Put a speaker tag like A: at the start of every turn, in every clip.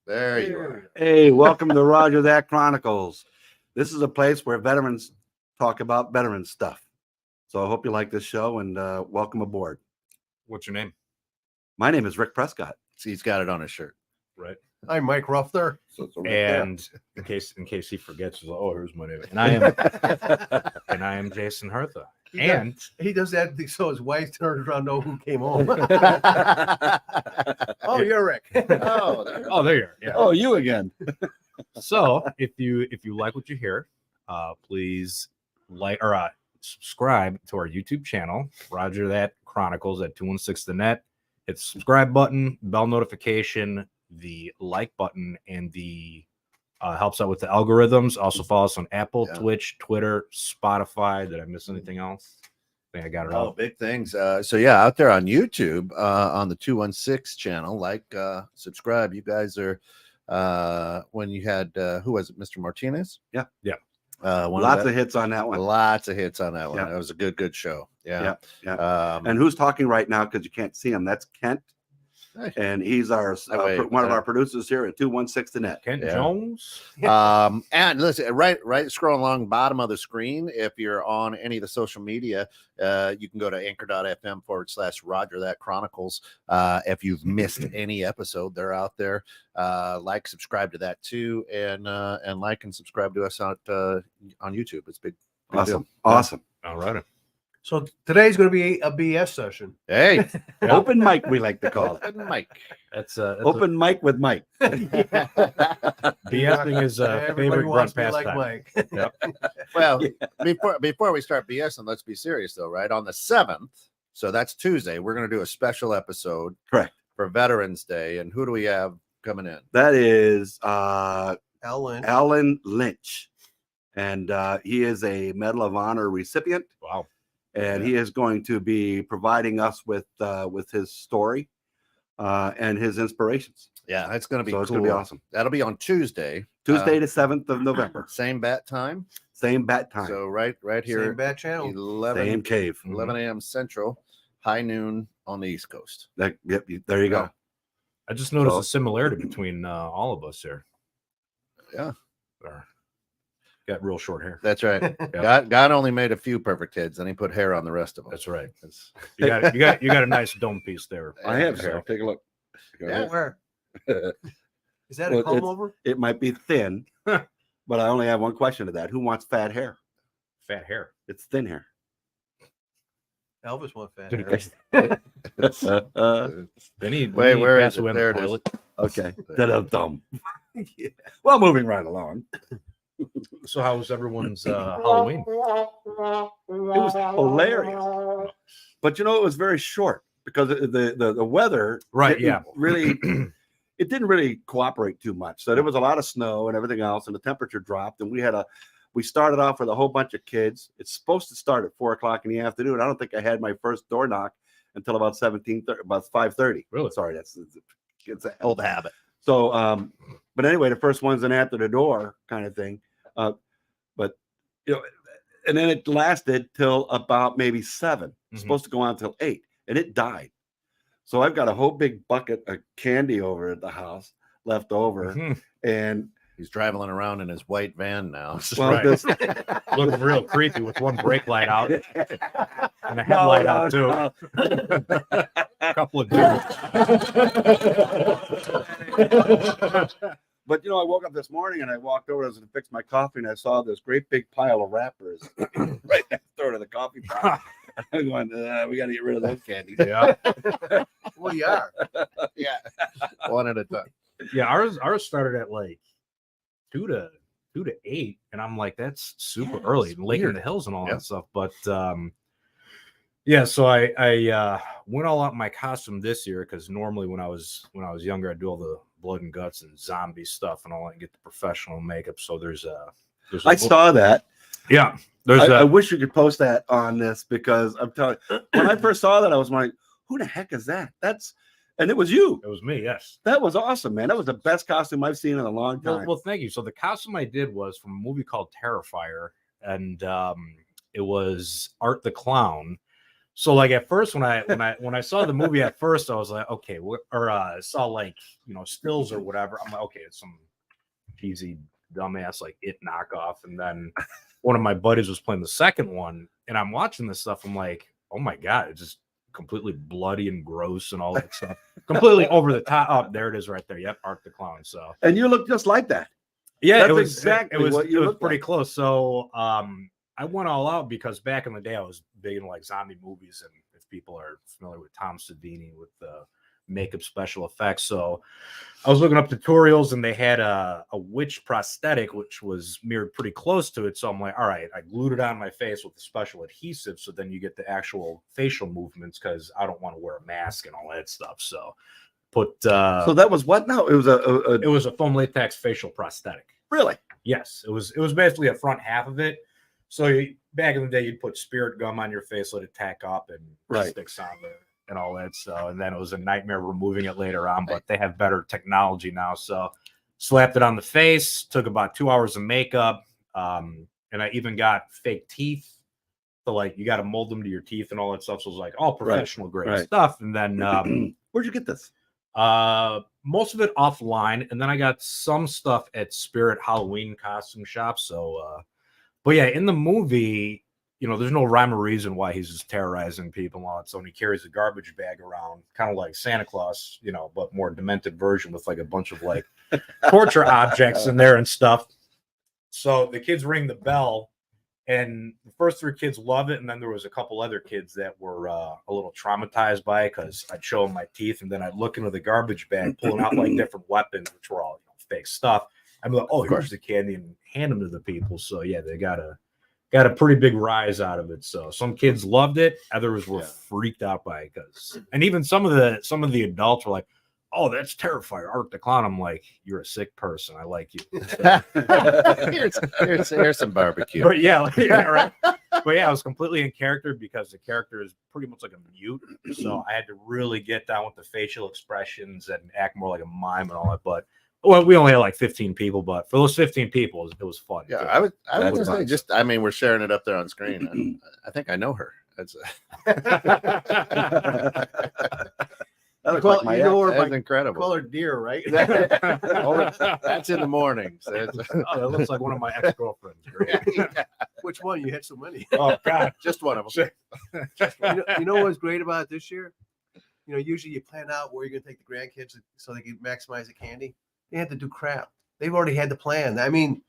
A: There you are.
B: Hey, welcome to Roger That Chronicles. This is a place where veterans talk about veteran stuff. So I hope you like this show and welcome aboard.
C: What's your name?
B: My name is Rick Prescott.
A: See, he's got it on his shirt.
C: Right.
D: I'm Mike Ruffler.
B: So right
C: And in case he forgets, he's like, oh, here's my name. And I am Jason Hertha.
D: He does that so his wife turns around, know who came home. Oh, you're Rick.
C: Oh, there you are. Yeah.
B: Oh, you again.
C: So if you like what you hear, please like or subscribe to our YouTube channel, Roger That Chronicles at 216 The Net. Hit the subscribe button, bell notification, the like button, and the helps out with the algorithms. Also follow us on Apple, Twitch, Twitter, Spotify. Did I miss anything else? I think I got it all.
A: Big things. So yeah, out there on YouTube, on the 216 channel, subscribe. You guys are when you had who was it, Mr. Martinez?
C: Yeah.
B: Lots of hits on that one.
A: Lots of hits on that one.
B: Yeah.
A: That was a good show. Yeah.
B: And who's talking right now because you can't see him? That's Kent. And he's our one of our producers here at 216 The Net.
C: Kent Jones.
A: And listen, right scrolling along bottom of the screen, if you're on any of the social media, you can go to anchor.fm/Roger That Chronicles. If you've missed any episode, they're out there. Subscribe to that too, and like and subscribe to us on YouTube. It's big.
B: Awesome.
C: All right.
D: So today's going to be a BS session.
A: Hey,
B: open mic, we like to call it.
A: Open mic.
C: That's
B: open mic with Mike.
C: BSing is favorite grunt pastime.
D: Like Mike.
C: Yep.
A: Well, before we start BSing, let's be serious though, right? On the 7th, so that's Tuesday, we're going to do a special episode,
B: correct,
A: for Veterans Day. And who do we have coming in?
B: That is
D: Alan
B: Lynch, and he is a Medal of Honor recipient.
C: Wow.
B: And he is going to be providing us with his story and his inspirations.
A: Yeah, that's going to be
B: so
A: cool.
B: It's going to be awesome.
A: That'll be on Tuesday,
B: the 7th of November.
A: Same bat time.
B: Same bat time.
A: So right here,
D: same bat channel,
A: 11
B: cave,
A: 11 a.m. Central, high noon on the East Coast.
B: Yep, there you go.
C: I just noticed a similarity between all of us here.
A: Yeah.
C: Got real short hair.
A: That's right. God only made a few perfect heads, and he put hair on the rest of them.
C: That's right. You got a nice dome piece there.
B: I have hair. Take a look.
D: Yeah, where? Is that a comb over?
B: It might be thin, but I only have one question to that. Who wants fat hair?
C: Fat hair.
B: It's thin hair.
D: Elvis wants fat
C: hair. Wait,
A: where is it? There it is.
B: Okay. Dumb. Yeah. Well, moving right along.
C: So how was everyone's Halloween?
B: It was hilarious, but it was very short because the weather,
C: right? Yeah,
B: really, it didn't really cooperate too much. So there was a lot of snow and everything else, and the temperature dropped. And we started off with a whole bunch of kids. It's supposed to start at 4:00 in the afternoon. I don't think I had my first door knock until about 5:30.
C: Really?
B: Sorry, it's an old habit.
A: So,
B: but anyway, the first one's in after the door kind of thing. But and then it lasted till about maybe 7. It's supposed to go on till 8, and it died. So I've got a whole big bucket of candy over at the house left over, and
A: he's driving around in his white van now.
C: Well, looking real creepy with one brake light out and a headlight out too. A couple of dudes.
B: But I woke up this morning and I walked over to fix my coffee, and I saw this great big pile of wrappers right next door to the coffee pot. I'm going, we got to get rid of those candies.
C: Yeah.
D: Well, you are.
A: Yeah. One at a time.
C: Yeah, ours started at like 2 to 8, and I'm like, that's super early, and Lake in the Hills and all that stuff. But so I went all out in my costume this year because normally when I was younger, I'd do all the blood and guts and zombie stuff and all that and get the professional makeup. So
B: I saw that.
C: Yeah.
B: I wish you could post that on this, because I'm telling you, when I first saw that, I was like, who the heck is that? And it was you.
C: It was me, yes.
B: That was awesome, man. That was the best costume I've seen in a long time.
C: Well, thank you. So the costume I did was from a movie called Terrifier, and it was Art the Clown. So like at first when I saw the movie at first, I was like, okay, I saw like, stills or whatever. I'm like, okay, it's some cheesy dumbass like It knockoff. And then one of my buddies was playing the second one, and I'm watching this stuff. I'm like, oh my God, it's just completely bloody and gross and all that stuff. Completely over the top. Oh, there it is right there. Yep, Art the Clown. So
B: And you look just like that.
C: yeah,
B: That's
C: it was
B: exactly
C: it was
B: what you
C: it was
B: look
C: pretty
B: like.
C: close. So I went all out because back in the day I was big into like zombie movies, and if people are familiar with Tom Savini with the makeup special effects. So I was looking up tutorials, and they had a witch prosthetic which was mirrored pretty close to it. So I'm like, all right, I glued it on my face with the special adhesive, so then you get the actual facial movements, because I don't want to wear a mask and all that stuff. So put
B: So that was what now? It was
C: it was a foam latex facial prosthetic.
B: really.
C: Yes, it was basically a front half of it. So back in the day, you'd put spirit gum on your face, let it tack up, and
B: Right.
C: sticks on there and all that. So, and then it was a nightmare removing it later on, but they have better technology now. So slapped it on the face, took about 2 hours of makeup. And I even got fake teeth. So like you got to mold them to your teeth and all that stuff. So it was like all professional grade
B: right.
C: stuff. And then
B: Where'd you get this?
C: most of it offline, and then I got some stuff at Spirit Halloween costume shop. So but yeah, in the movie, there's no rhyme or reason why he's just terrorizing people and all that. So when he carries a garbage bag around, kind of like Santa Claus, but more demented version with like a bunch of like torture objects in there and stuff. So the kids ring the bell, and the first 3 kids love it, and then there was a couple other kids that were a little traumatized by it, because I'd show them my teeth, and then I'd look into the garbage bag, pulling out like different weapons, which were all fake stuff. I'm like, oh, here's the candy, and hand them to the people. So yeah, they got a pretty big rise out of it. So some kids loved it, others were freaked out by it, and even some of the adults were like, oh, that's terrifying, Art the Clown. I'm like, you're a sick person. I like you.
A: here's some barbecue.
C: But yeah, right. But yeah, I was completely in character, because the character is pretty much like a mute. So I had to really get down with the facial expressions and act more like a mime and all that. But we only had like 15 people, but for those 15 people, it was fun.
A: Yeah,
C: too.
A: I would say we're sharing it up there on screen. I think I know her. That's
D: That's
A: incredible.
D: Call her deer, right?
A: That's in the mornings.
C: That looks like one of my ex-girlfriends.
D: Which one? You had so many.
C: Oh God,
A: just one of them.
D: You know what's great about it this year? Usually you plan out where you're going to take the grandkids so they can maximize the candy. They had to do crap. They've already had the plan. I mean,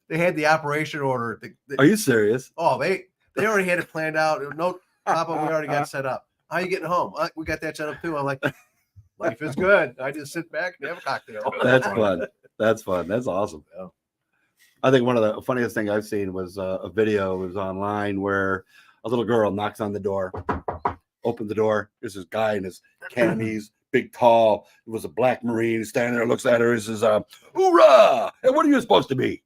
D: they had the operation order.
B: Are you serious?
D: Oh, they already had it planned out. No, Papa, we already got set up. How are you getting home? We got that set up too. I'm like, life is good. I just sit back and have a cocktail.
B: That's fun. That's fun. That's awesome.
A: Yeah.
B: I think one of the funniest things I've seen was a video. It was online where a little girl knocks on the door, opens the door. There's this guy in his camis, big, tall. It was a black Marine standing there, looks at her and says, hoorah! And what are you supposed to be?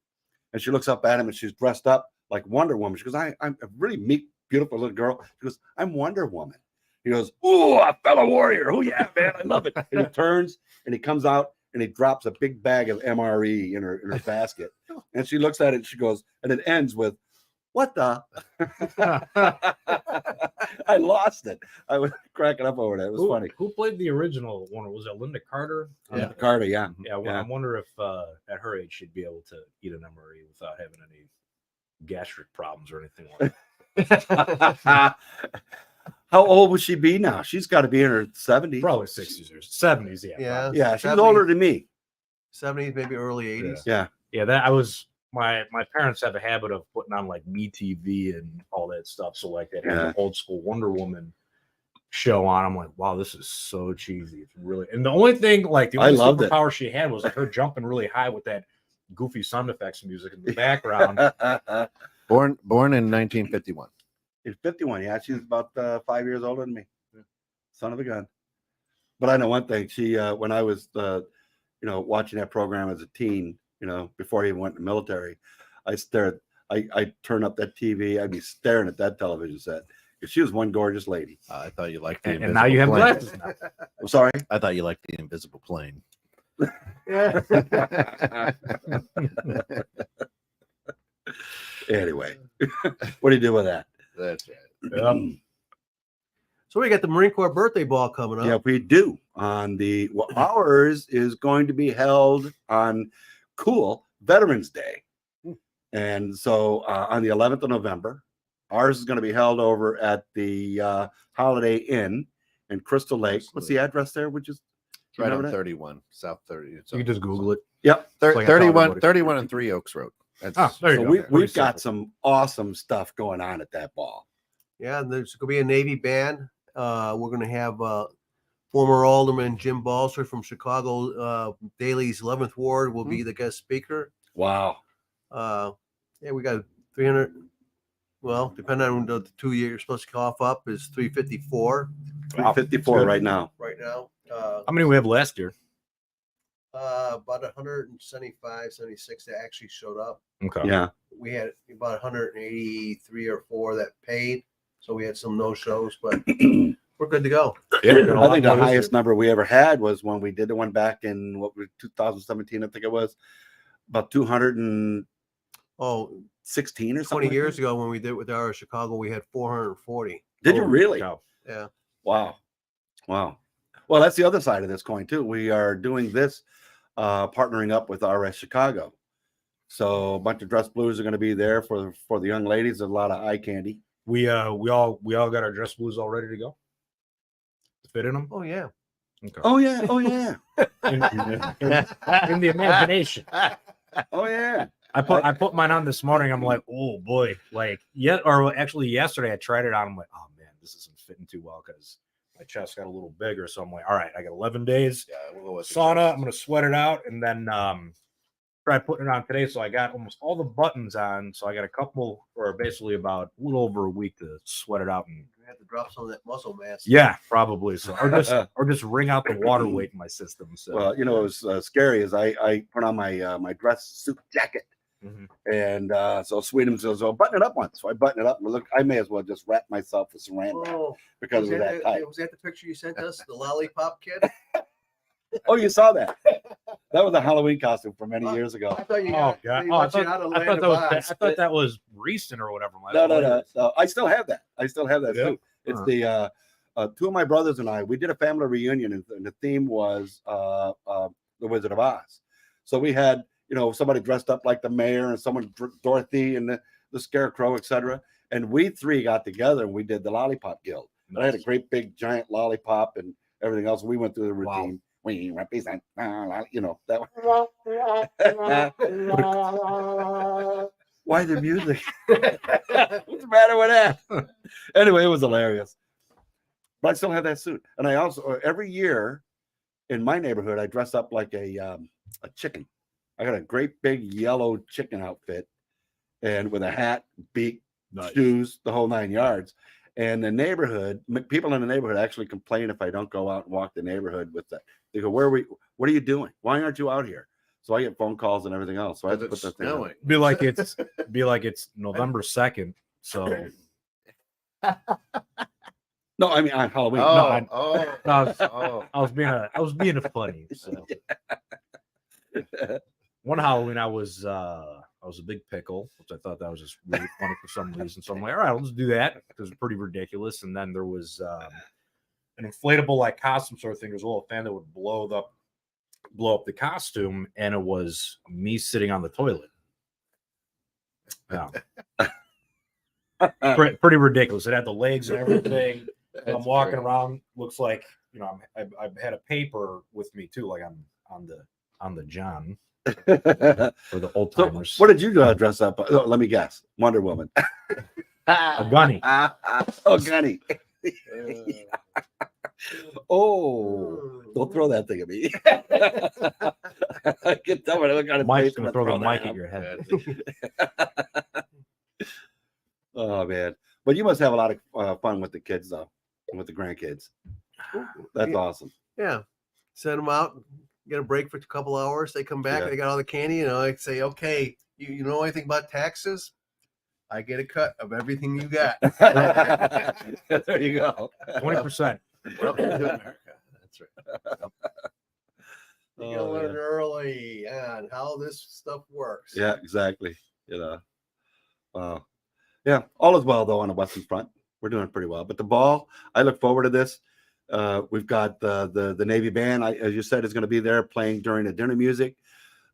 B: And she looks up at him, and she's dressed up like Wonder Woman. She goes, I'm a really meek, beautiful little girl. She goes, I'm Wonder Woman. He goes, ooh, a fellow warrior. Oh, yeah, man, I love it. And he turns, and he comes out, and he drops a big bag of MRE in her basket. And she looks at it, and she goes, and it ends with, what the? I lost it. I was cracking up over that. It was funny.
C: Who played the original one? Was it Linda Carter?
B: Yeah, Carter, yeah.
C: Yeah, well, I wonder if at her age she'd be able to eat an MRE without having any gastric problems or anything like that.
B: How old would she be now? She's got to be in her 70s.
C: Probably 60s or 70s, yeah.
D: Yeah.
B: Yeah, she's older than me.
D: 70s, maybe early 80s.
B: Yeah.
C: Yeah, that I was my parents have a habit of putting on like MeTV and all that stuff. So like they had an old school Wonder Woman show on. I'm like, wow, this is so cheesy. It's really, and the only thing, like the only superpower she had was like her jumping really high with that goofy sound effects music in the background.
A: Born in 1951.
B: In 51, yeah, she's about 5 years older than me. Son of a gun. But I know one thing. She, when I was, watching that program as a teen, before I even went to the military, I turn up that TV. I'd be staring at that television set. She was one gorgeous lady.
A: I thought you liked the invisible
C: and now you have
A: plane.
C: glasses now.
B: I'm sorry.
A: I thought you liked the invisible plane.
B: Anyway, what do you do with that?
A: That's right.
D: So we got the Marine Corps birthday ball coming up.
B: Yeah, we do. On the ours is going to be held on cool Veterans Day. And so on the 11th of November, ours is going to be held over at the Holiday Inn in Crystal Lake. What's the address there? Which is
A: It's right on
B: that?
A: 31, South 30.
C: You can just Google it.
B: Yep.
C: like I tell
A: 31,
C: everybody.
A: 31 and 3 Oaks Road. That's,
C: There you
B: So
C: go.
B: we've
C: Pretty
B: got
C: simple.
B: some awesome stuff going on at that ball.
D: Yeah, and there's going to be a Navy band. We're going to have former Alderman Jim Balser from Chicago Daly's 11th Ward will be the guest speaker.
B: Wow.
D: Yeah, we got 300. Well, depending on the 2 years you're supposed to cough up is 354
C: Wow.
B: 54
C: Good.
B: right now.
D: right now.
C: How many we have last year?
D: About 175, 76 that actually showed up.
C: Okay.
B: Yeah.
D: We had about 183 or 4 that paid, so we had some no shows, but we're good to go.
C: Yeah,
B: I think the highest number we ever had was when we did the one back in 2017. I think it was about 216
D: Oh,
B: or
D: 20
B: something.
D: years ago when we did it with our Chicago, we had 440.
B: Did you really?
C: Cow.
D: Yeah.
B: Wow. Wow. Well, that's the other side of this coin too. We are doing this partnering up with RS Chicago. So a bunch of dress blues are going to be there for the young ladies. A lot of eye candy.
C: We all got our dress blues all ready to go. Fit in them.
D: Oh yeah.
C: Okay.
B: Oh yeah. Oh yeah.
C: In the imagination.
B: Oh yeah.
C: I put mine on this morning. I'm like, oh boy, actually yesterday I tried it on. I'm like, oh man, this isn't fitting too well because my chest got a little bigger. So I'm like, all right, I got 11 days
A: we'll go with the
C: sauna.
A: chest.
C: I'm gonna sweat it out and then try putting it on today. So I got almost all the buttons on. So I got a couple, or basically about a little over a week to sweat it out and.
D: We have to drop some of that muscle mass.
C: Yeah, probably so, or just wring out the water weight in my system. So
B: Well, you know, it was scary as I put on my my dress suit jacket.
C: Mhm.
B: And so Sweden says, "Oh, button it up once." So I button it up, and look, I may as well just wrap myself with saran wrap
D: Oh,
B: because it was that tight.
D: was that the picture you sent us? The lollipop kid?
B: Oh, you saw that? That was a Halloween costume from many years ago.
D: I thought you
C: Oh
D: got,
C: god!
D: they
C: Oh, I
D: let you out of
C: thought
D: Land
C: that
D: of
C: was
D: Oz.
C: I thought that was recent or whatever.
B: No. I still have that. I still have that
C: Yeah?
B: too. It's
C: Uh-huh.
B: the two of my brothers and I. We did a family reunion, and the theme was the Wizard of Oz. So we had somebody dressed up like the mayor, and someone Dorothy and the Scarecrow, etc. And we three got together and we did the Lollipop Guild. And I had a great big giant lollipop and everything else. We went through the
C: Wow.
B: routine. We represent, that one. Why the music? What's the matter with that? Anyway, it was hilarious. But I still have that suit. And I also, every year in my neighborhood, I dress up like a chicken. I got a great big yellow chicken outfit and with a hat, beak, shoes, the whole 9 yards. And the neighborhood, people in the neighborhood actually complain if I don't go out and walk the neighborhood with that. They go, what are you doing? Why aren't you out here? So I get phone calls and everything else. So I have to put that thing on.
C: Be like it's November 2nd. So
B: No, I mean on Halloween.
C: I was being funny. So. One Halloween I was a big pickle, which I thought that was just really funny for some reason. So I'm like, all right, let's do that. It was pretty ridiculous. And then there was an inflatable like costume sort of thing. There's a little fan that would blow up the costume, and it was me sitting on the toilet. Yeah. Pretty ridiculous. It had the legs and everything. I'm walking around, looks like I've had a paper with me too, like I'm on the John. For the old timers.
B: So what did you dress up? Oh, let me guess. Wonder Woman.
C: A gunny.
B: Oh, gunny. Oh, don't throw that thing at me. I can tell when I look at
C: Mike's gonna throw the mic at your head.
B: Oh man, but you must have a lot of fun with the kids though, and with the grandkids. That's awesome.
D: Yeah, send them out. Get a break for a couple hours. They come back.
B: Yeah.
D: They got all the candy. I say, okay, you know anything about taxes? I get a cut of everything you got.
B: There you go.
C: 20%.
A: Welcome to America. That's right.
D: You gotta learn early on how this stuff works.
B: Yeah, exactly. Yeah, all is well though on the Western Front. we're doing pretty well. But the ball, I look forward to this. We've got the Navy band, as you said, is going to be there playing during the dinner music.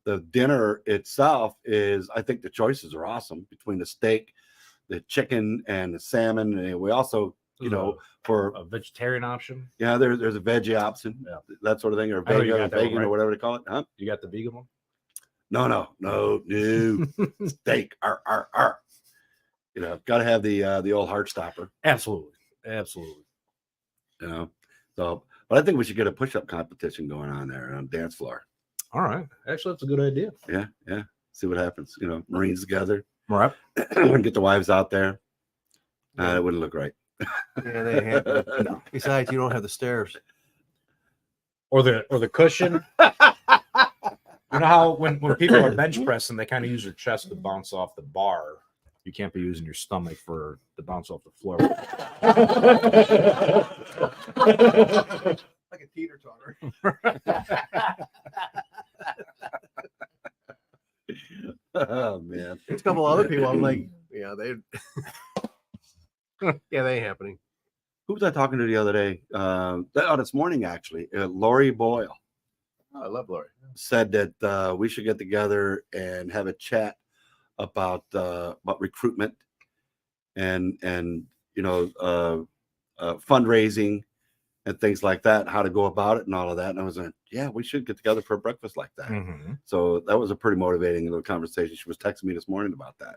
B: The dinner itself is, I think the choices are awesome between the steak, the chicken, and the salmon. And we also, for
C: a vegetarian option.
B: Yeah, there's a veggie option, that sort of thing, or vegan, or whatever they call it. Huh?
C: You got the vegan one?
B: No. Steak. Got to have the old heart stopper.
C: Absolutely.
B: So, but I think we should get a push-up competition going on there on the dance floor.
C: All right. Actually, that's a good idea.
B: Yeah. See what happens. Marines together.
C: All right.
B: Get the wives out there. It wouldn't look right.
D: Yeah, they have. No. Besides, you don't have the stairs
C: or the cushion. You know how when people are bench pressing, they kind of use their chest to bounce off the bar. You can't be using your stomach to bounce off the floor.
D: like a teeter-totter.
B: Oh man,
D: There's a couple other people. I'm like, yeah, they ain't happening.
B: Who was I talking to the other day? This morning actually. Lori Boyle.
A: Oh, I love Lori.
B: Said that we should get together and have a chat about recruitment and fundraising and things like that, how to go about it and all of that. And I was like, yeah, we should get together for a breakfast like that.
C: Mm-hmm.
B: So that was a pretty motivating little conversation. She was texting me this morning about that.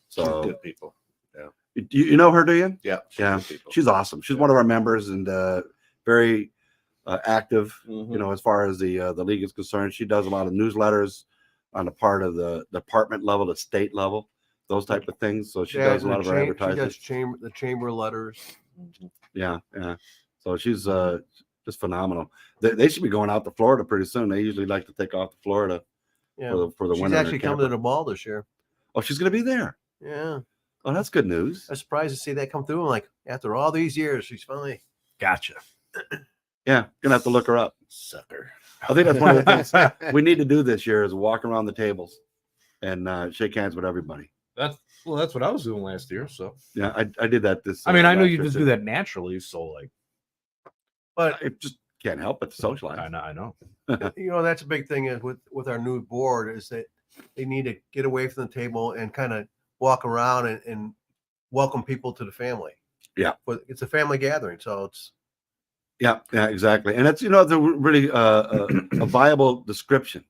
B: So
A: Good people. Yeah.
B: You know her, do you?
A: Yeah.
B: Yeah. She's awesome. She's one of our members and very active, as far as the league is concerned. She does a lot of newsletters on the part of the department level, the state level, those type of things. So she does a lot of our advertising.
D: She does the chamber letters.
B: Yeah. So she's just phenomenal. They should be going out to Florida pretty soon. They usually like to take off to Florida for the
D: She's
B: winter. She's
D: actually coming to the ball this year.
B: Oh, she's going to be there.
D: Yeah.
B: Oh, that's good news.
D: I'm surprised to see that come through. I'm like, after all these years, she's finally.
C: Gotcha.
B: Yeah, gonna have to look her up.
A: Sucker.
B: I think that's one of the things we need to do this year is walk around the tables and shake hands with everybody.
C: That's what I was doing last year. So
B: yeah, I did that this.
C: I mean, I know you just do that naturally. So like,
B: but I just can't help but to socialize.
C: I know.
D: That's a big thing is with our new board is that they need to get away from the table and kind of walk around and welcome people to the family.
B: Yeah,
D: but it's a family gathering, so it's.
B: Yeah, exactly. And it's, it's a really a viable description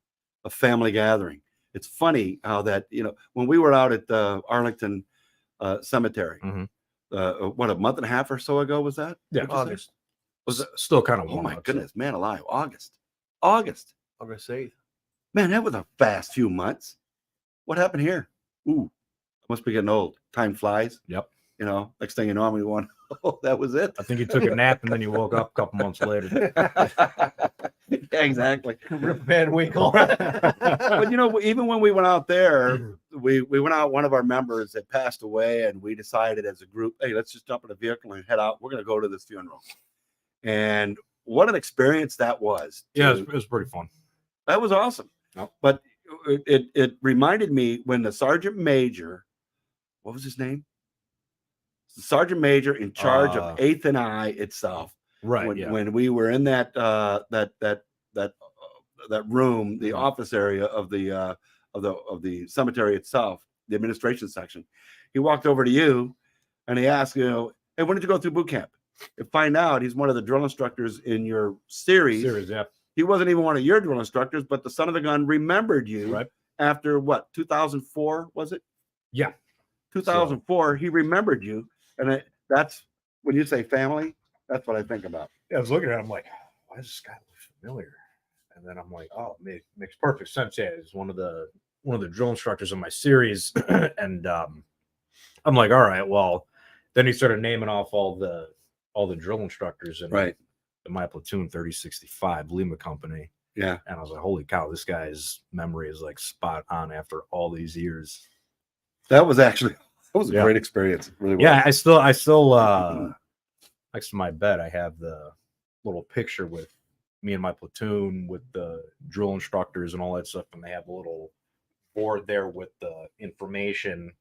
B: of family gathering. It's funny how that, when we were out at the Arlington Cemetery, what, a month and a half or so ago was that?
C: Yeah,
D: August.
C: Was still kind of
B: warm. Oh my goodness, man alive. August.
D: August 8th.
B: Man, that was a fast few months. What happened here? Ooh, I must be getting old. Time flies.
C: Yep.
B: Next thing you know, I'm going, oh, that was it.
C: I think you took a nap and then you woke up a couple months later.
B: Yeah, exactly.
D: Rip Van Winkle.
B: But even when we went out there, we went out. One of our members had passed away, and we decided as a group, hey, let's just jump in a vehicle and head out. We're going to go to this funeral. And what an experience that was.
C: Yeah, it was pretty fun.
B: That was awesome.
C: Yep.
B: But it reminded me when the sergeant major, what was his name? The sergeant major in charge of 8th and I itself.
C: Right.
B: When we were in that room, the office area of the cemetery itself, the administration section, he walked over to you and he asked, hey, when did you go through boot camp? And find out he's one of the drill instructors in your series.
C: Yeah.
B: He wasn't even one of your drill instructors, but the son of the gun remembered you after what, 2004, was it?
C: Yeah.
B: 2004, he remembered you. And that's when you say family, that's what I think about.
C: Yeah, I was looking at him like, why does this guy look familiar? And then I'm like, oh, it makes perfect sense. Yeah, he's one of the drill instructors in my series. And I'm like, all right, well, then he started naming off all the drill instructors in my platoon, 3065 Lima Company.
B: Yeah.
C: And I was like, holy cow, this guy's memory is like spot on after all these years.
B: That was a great experience. It really was.
C: Yeah, I still next to my bed, I have the little picture with me and my platoon with the drill instructors and all that stuff. And they have a little board there with the information.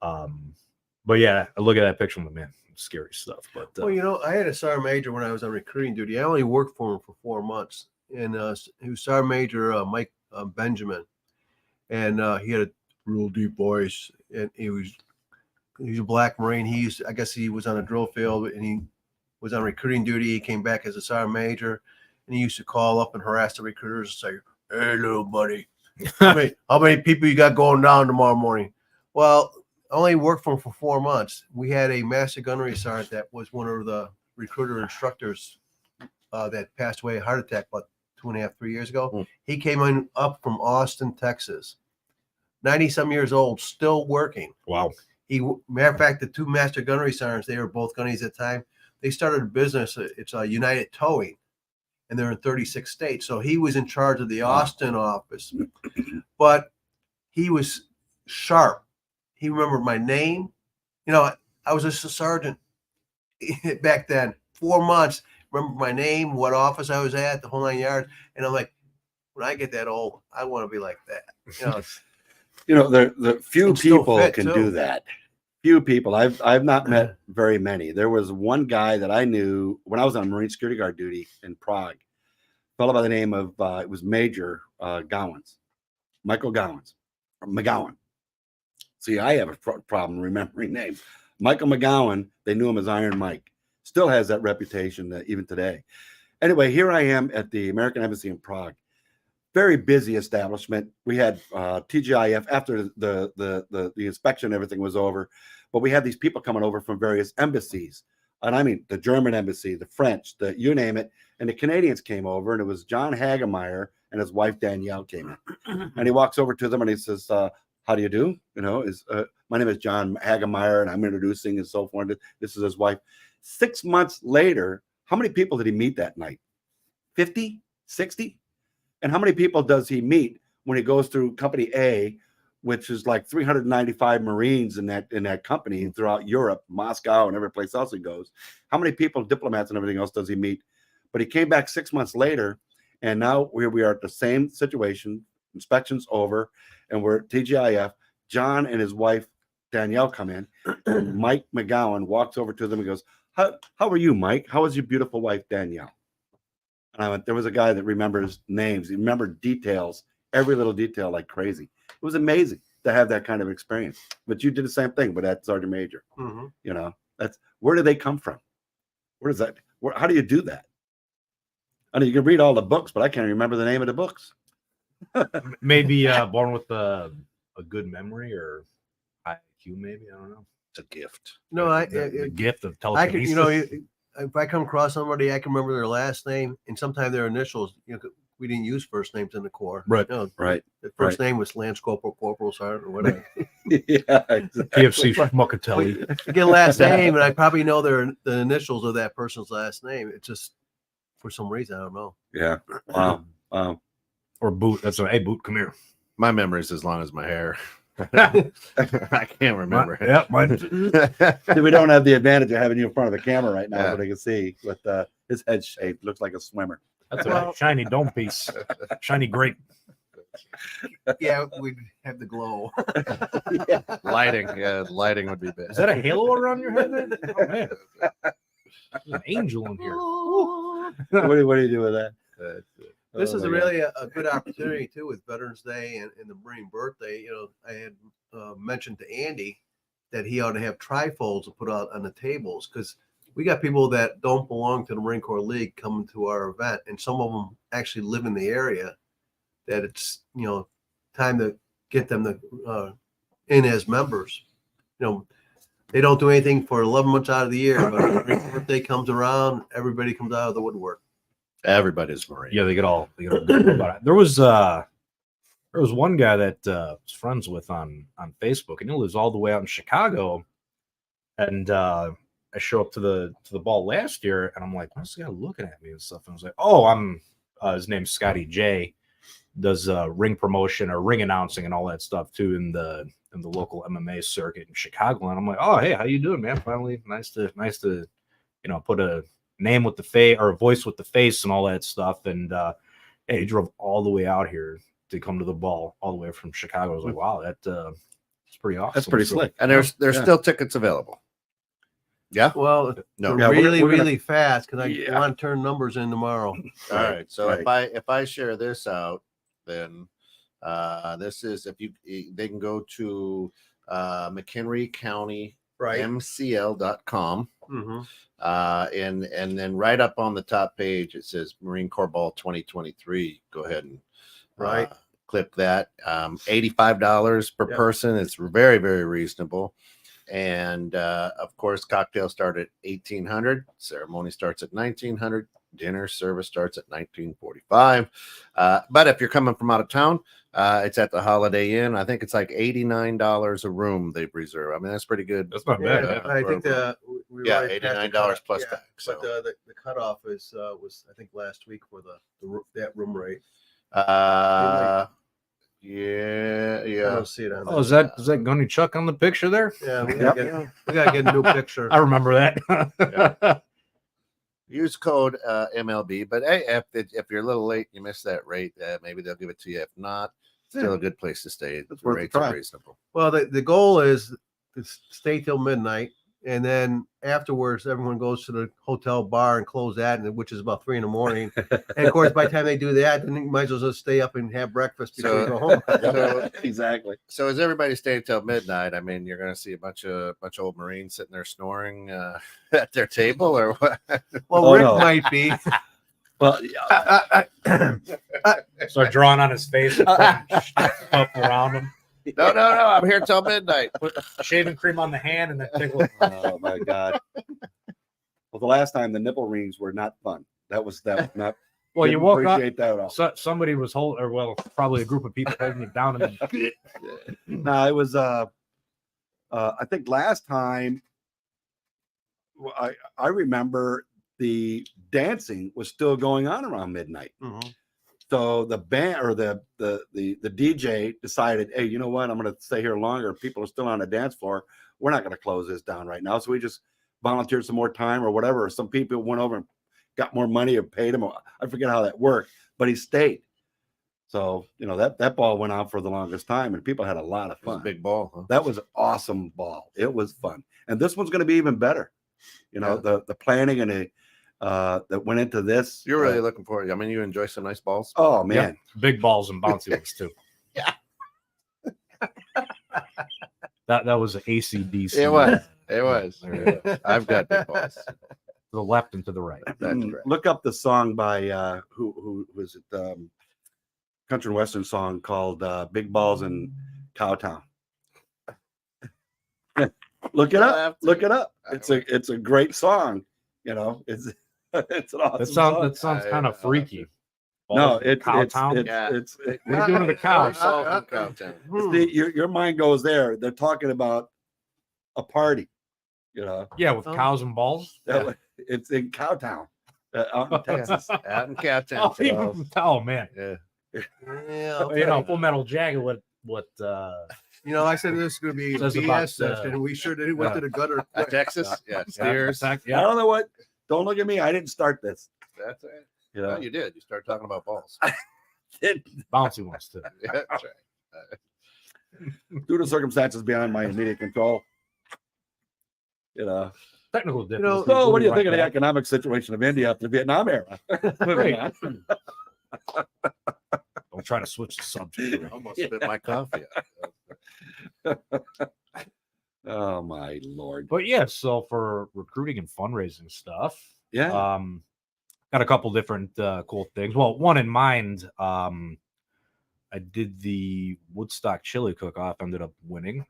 C: But But yeah, I look at that picture, and man, scary stuff. But
D: Well, you know, I had a sergeant major when I was on recruiting duty. I only worked for him for 4 months, and he was sergeant major Mike Benjamin, and he had a real deep voice, and he's a black Marine. I guess he was on a drill field, and he was on recruiting duty. He came back as a sergeant major, and he used to call up and harass the recruiters and say, "Hey, little buddy, how many people you got going down tomorrow morning?" Well, I only worked for him for 4 months. We had a master gunnery sergeant that was one of the recruiter instructors that passed away of heart attack about 2.5, 3 years ago.
A: Mm.
D: He came up from Austin, Texas, 90-some years old, still working.
C: wow,
D: Matter of fact, the two master gunnery sergeants, they were both gunnies at the time. They started a business. It's a United Towing, and they're in 36 states. So he was in charge of the Austin office, but he was sharp. He remembered my name. You know, I was just a sergeant back then. 4 months, remember my name, what office I was at, the whole 9 yards. And I'm like, when I get that old, I want to be like that. You know,
B: You know, the few
D: And still
B: people
D: fit,
B: can
D: too.
B: do that. Few people. I've not met very many. There was one guy that I knew when I was on Marine Security Guard duty in Prague. A fellow by the name of it was Major Gowans, Michael Gowans, or McGowan. See, I have a problem remembering names. Michael McGowan, they knew him as Iron Mike. Still has that reputation even today. Anyway, here I am at the American Embassy in Prague. Very busy establishment. We had TGIF after the inspection and everything was over, but we had these people coming over from various embassies. And I mean, the German embassy, the French, you name it. And the Canadians came over, and it was John Hagemeyer and his wife Danielle came in. And he walks over to them and he says, how do you do? You know, my name is John Hagemeyer, and I'm introducing and so forth. This is his wife. 6 months later, how many people did he meet that night? 50, 60? And how many people does he meet when he goes through Company A, which is like 395 Marines in that company throughout Europe, Moscow, and every place else he goes? How many people, diplomats and everything else, does he meet? But he came back 6 months later, and now we are at the same situation. Inspection's over, and we're at TGIF. John and his wife Danielle come in, and Mike McGowan walks over to them and goes, how are you, Mike? How is your beautiful wife Danielle? And I went, there was a guy that remembers names. He remembered details, every little detail like crazy. It was amazing to have that kind of experience. But you did the same thing with that Sergeant Major.
D: mm-hmm.
B: You know, where do they come from? How do you do that? I mean, you can read all the books, but I can't remember the name of the books.
C: maybe born with a good memory or high IQ, maybe, I don't know.
A: It's a gift.
D: No,
C: The gift of
D: I can,
C: telekinesis.
D: you know, if I come across somebody, I can remember their last name and sometimes their initials. You know, we didn't use first names in the Corps.
C: Right.
D: You know,
B: Right.
D: the first name was Lance Corporal, Corporal Sergeant, or whatever.
B: Yeah, exactly.
C: PFC Schmuckatelli.
D: You get a last name, and I probably know the initials of that person's last name. It's just for some reason I don't know.
B: Yeah. Wow.
C: Or Boot. That's hey, Boot, come here.
A: My memory's as long as my hair. I can't remember.
C: Yeah, mine.
B: See, we don't have the advantage of having you in front of the camera right now,
A: Yeah.
B: but I can see with his head shaped, looks like a swimmer.
C: That's a shiny dome piece. Shiny grape.
D: Yeah, we'd have the glow.
A: Lighting, yeah, lighting would be best.
C: Is that a halo around your head there? Oh, man. There's an angel in here.
B: What do you do with that?
D: This
B: Oh,
D: is
B: my
D: really a good opportunity too with Veterans Day and the Marine birthday. You know, I had mentioned to Andy that he ought to have trifolds to put out on the tables because we got people that don't belong to the Marine Corps League coming to our event, and some of them actually live in the area. That it's time to get them to in as members. You know, they don't do anything for 11 months out of the year, but when Marine birthday comes around, everybody comes out of the woodwork.
A: Everybody's Marine.
C: Yeah, they get all good about it. There was one guy that was friends with on Facebook, and he lives all the way out in Chicago. And I show up to the ball last year, and I'm like, what's the guy looking at me and stuff? And I was like, oh, I'm his name's Scotty J. Does ring promotion or ring announcing and all that stuff too in the local MMA circuit in Chicago. And I'm like, oh, hey, how you doing, man? Finally, nice to put a name with the face or a voice with the face and all that stuff. And hey, he drove all the way out here to come to the ball all the way from Chicago. I was like, wow, that It's pretty awesome.
B: That's pretty
C: So-
B: slick.
A: And there's
B: Yeah.
A: still tickets available. Yeah.
D: Well,
A: No.
D: they're
B: Yeah,
D: really,
B: we're gonna-
D: really fast because I
B: Yeah.
D: want to turn numbers in tomorrow.
A: All right. So
B: right.
A: if I share this out, then this is they can go to McHenry County
D: Right.
A: MCL.com.
D: Mm-hmm.
A: And then right up on the top page it says Marine Corps Ball 2023. Go ahead and
D: Right.
A: click that. $85 per
D: Yep.
A: person. It's very, very reasonable. And of course, cocktails start at 1800. Ceremony starts at 1900. Dinner service starts at 1945. But if you're coming from out of town, it's at the Holiday Inn. I think it's like $89 a room they've reserved. I mean, that's pretty good.
C: That's not
D: Yeah,
C: bad.
D: I think we
A: Yeah,
D: already passed the
A: $89
D: cutoff.
A: plus
D: Yeah,
A: tax. So.
D: But the cutoff was I think last week for that room rate.
A: Yeah,
D: I
A: yeah.
D: don't see it on.
C: Oh, is that Gunny Chuck on the picture there?
D: Yeah, we
B: Yep.
D: gotta get a new picture.
C: I remember that.
A: Use code MLB. But hey, if you're a little late, you missed that rate. Maybe they'll give it to you. If not, still a good place to stay. The
B: worth a
A: rates are
B: try.
A: reasonable.
D: Well, the goal is to stay till midnight, and then afterwards, everyone goes to the hotel bar and close that, which is about 3 a.m. And of course, by the time they do that, then you might as well just stay up and have breakfast before you go home.
A: So,
B: Exactly.
A: so as everybody staying till midnight, I mean, you're going to see a bunch of old Marines sitting there snoring at their table, or what?
D: Well,
B: Oh,
D: Rick
B: no.
D: might be.
B: Well,
C: Start drawing on his face and putting up around him.
A: No, I'm here till midnight.
C: Put shaving cream on the hand and then tickle it.
B: oh my God. Well, the last time the nipple rings were not fun. That was not.
C: Well, you
B: didn't
C: woke up.
B: appreciate that at all.
C: So, somebody was holding, or well, probably a group of people holding it down, and then
B: No, it was. I think last time. I remember the dancing was still going on around midnight.
D: Mhm.
B: So the band or the DJ decided, hey, you know what? I'm going to stay here longer. People are still on the dance floor. We're not going to close this down right now. So we just volunteered some more time or whatever. Some people went over and got more money or paid him. I forget how that worked, but he stayed. So that ball went on for the longest time, and people had a lot of
A: It was
B: fun.
A: a big ball. Huh?
B: That was an awesome ball. It was fun, and this one's going to be even better. The planning and that went into this.
A: You're really looking forward. I mean, you enjoy some nice balls.
B: Oh man,
C: big balls and bouncy ones too.
A: Yeah.
C: That was AC/DC.
A: It was. It was.
C: There.
A: I've got big balls.
C: To the left and to the right.
A: That's correct.
B: look up the song by who was it? Country and Western song called "Big Balls in Cowtown." Look it
A: I'll
B: up.
A: have to.
B: Look it up.
A: I
B: It's a great song. It's it's an awesome song.
C: That sounds kind
A: I-
C: of freaky.
B: No,
C: Balls in Cowtown.
A: Yeah.
B: it's
C: What are you doing to the cows?
A: Balls in Cowtown.
B: see, your mind goes there. They're talking about a party.
C: Yeah, with
D: Oh.
C: cows and balls.
B: It's in Cowtown, out in Texas.
A: Out in Cowtown.
C: Oh, even, oh man.
A: Yeah.
D: Yeah,
C: Full Metal Jacket. What?
D: I said this is going to be a
C: Says
D: BS
C: about,
D: session, and we sure did. Went to the gutter.
A: Texas. Yeah. Steers.
B: I don't know what. Don't look at me. I didn't start this.
A: That's it.
B: You know,
A: Well, you did. You started talking about balls.
C: Bouncy ones too.
A: Yeah, that's right.
B: due to circumstances beyond my immediate control.
C: Technical
D: know,
C: difficulties.
B: So, what do you
C: We'll
B: think
C: be
B: of the
C: right
B: economic situation of India after the Vietnam era?
C: Great. back. Don't try to switch the subject.
A: I almost spit my coffee out.
B: Oh my lord!
C: But yeah, so for recruiting and fundraising stuff,
B: Yeah,
C: got a couple different cool things. Well, one in mind, I did the Woodstock chili cook-off, ended up winning.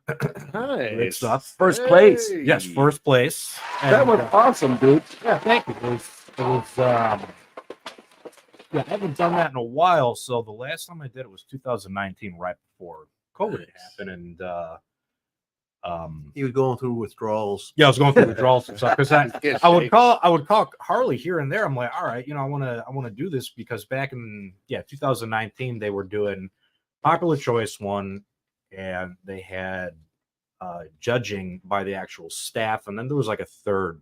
C: Great stuff.
B: First place.
C: Yes, first place.
B: that
C: And,
B: was awesome, dude.
C: yeah, thank you. Yeah, I haven't done that in a while. So the last time I did it was 2019, right before COVID happened, and
D: He was going through withdrawals.
C: yeah, I was going through withdrawals and stuff because
A: Get
C: I would
A: shakes.
C: call Harley here and there. I'm like, all right, I want to do this because back in 2019 they were doing popular choice one, and they had judging by the actual staff, and then there was like a third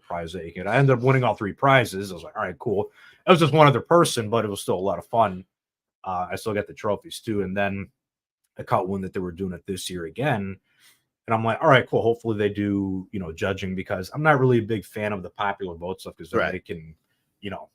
C: prize that you could. I ended up winning all three prizes. I was like, all right, cool. It was just one other person, but it was still a lot of fun. I still got the trophies too, and then I caught wind that they were doing it this year again. And I'm like, all right, cool. Hopefully they do, judging, because I'm not really a big fan of the popular vote stuff, because then
A: Right.
C: they can,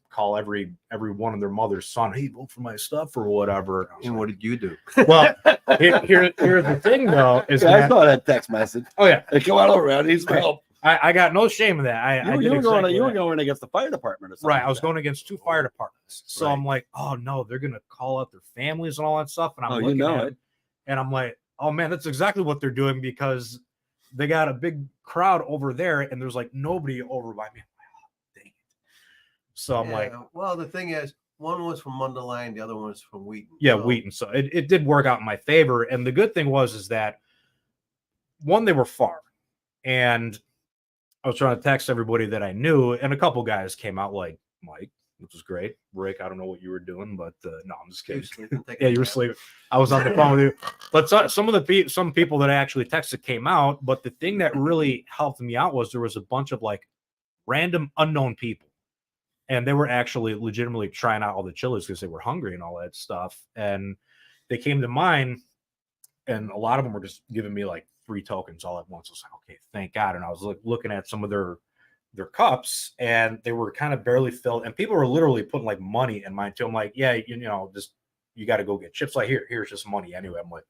C: call every one of their mother's son, hey, vote for my stuff or whatever.
D: And what did you do?
C: Well, here's the thing though, is
B: I
C: that,
B: saw that text message.
C: oh yeah,
B: Hey, come on over. I need some help.
C: I got no shame in that.
B: You were going against the fire department or something.
C: Right.
B: like
C: I was
B: that.
C: going against 2 fire departments. So
B: Right.
C: I'm like, oh no, they're going to call out their families and all that stuff. And I'm
B: Oh,
C: looking at
B: it.
C: it, and I'm like, oh man, that's exactly what they're doing, because they got a big crowd over there and there's like nobody over by me. I'm like, oh, dang it. So I'm like,
D: well, the thing is, one was from Mundelein, the other one was from Wheaton.
C: yeah,
D: So,
C: Wheaton. So it did work out in my favor. And the good thing is that, one, they were far, and I was trying to text everybody that I knew, and a couple guys came out, like Mike, which was great. Rick, I don't know what you were doing, but no, I'm just
D: you
C: kidding.
D: sleeping, take
C: Yeah,
D: a
C: you were
D: nap.
C: sleeping. I was on the phone with you. But some people that I actually texted came out. But the thing that really helped me out was there was a bunch of like random unknown people, and they were actually legitimately trying out all the chilies because they were hungry and all that stuff. And they came to mine, and a lot of them were just giving me like 3 tokens all at once. I was like, okay, thank God. And I was looking at some of their cups, and they were kind of barely filled, and people were literally putting like money in mine too. I'm like, yeah, just you got to go get chips. Like, here's just money anyway. I'm like,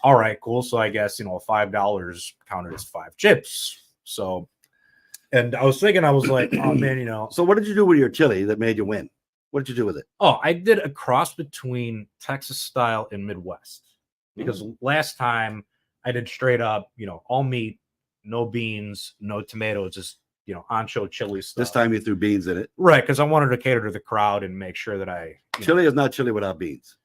C: all right, cool. So I guess $5 counted as 5 chips. So, and I was thinking, I was like, oh man,
B: So what did you do with your chili that made you win? What did you do with it?
C: oh, I did a cross between Texas style and Midwest, because last time I did straight up, all meat, no beans, no tomatoes, just ancho chili stuff.
B: This time you threw beans in it.
C: Right, because I wanted to cater to the crowd and make sure that
B: Chili is not chili without beans.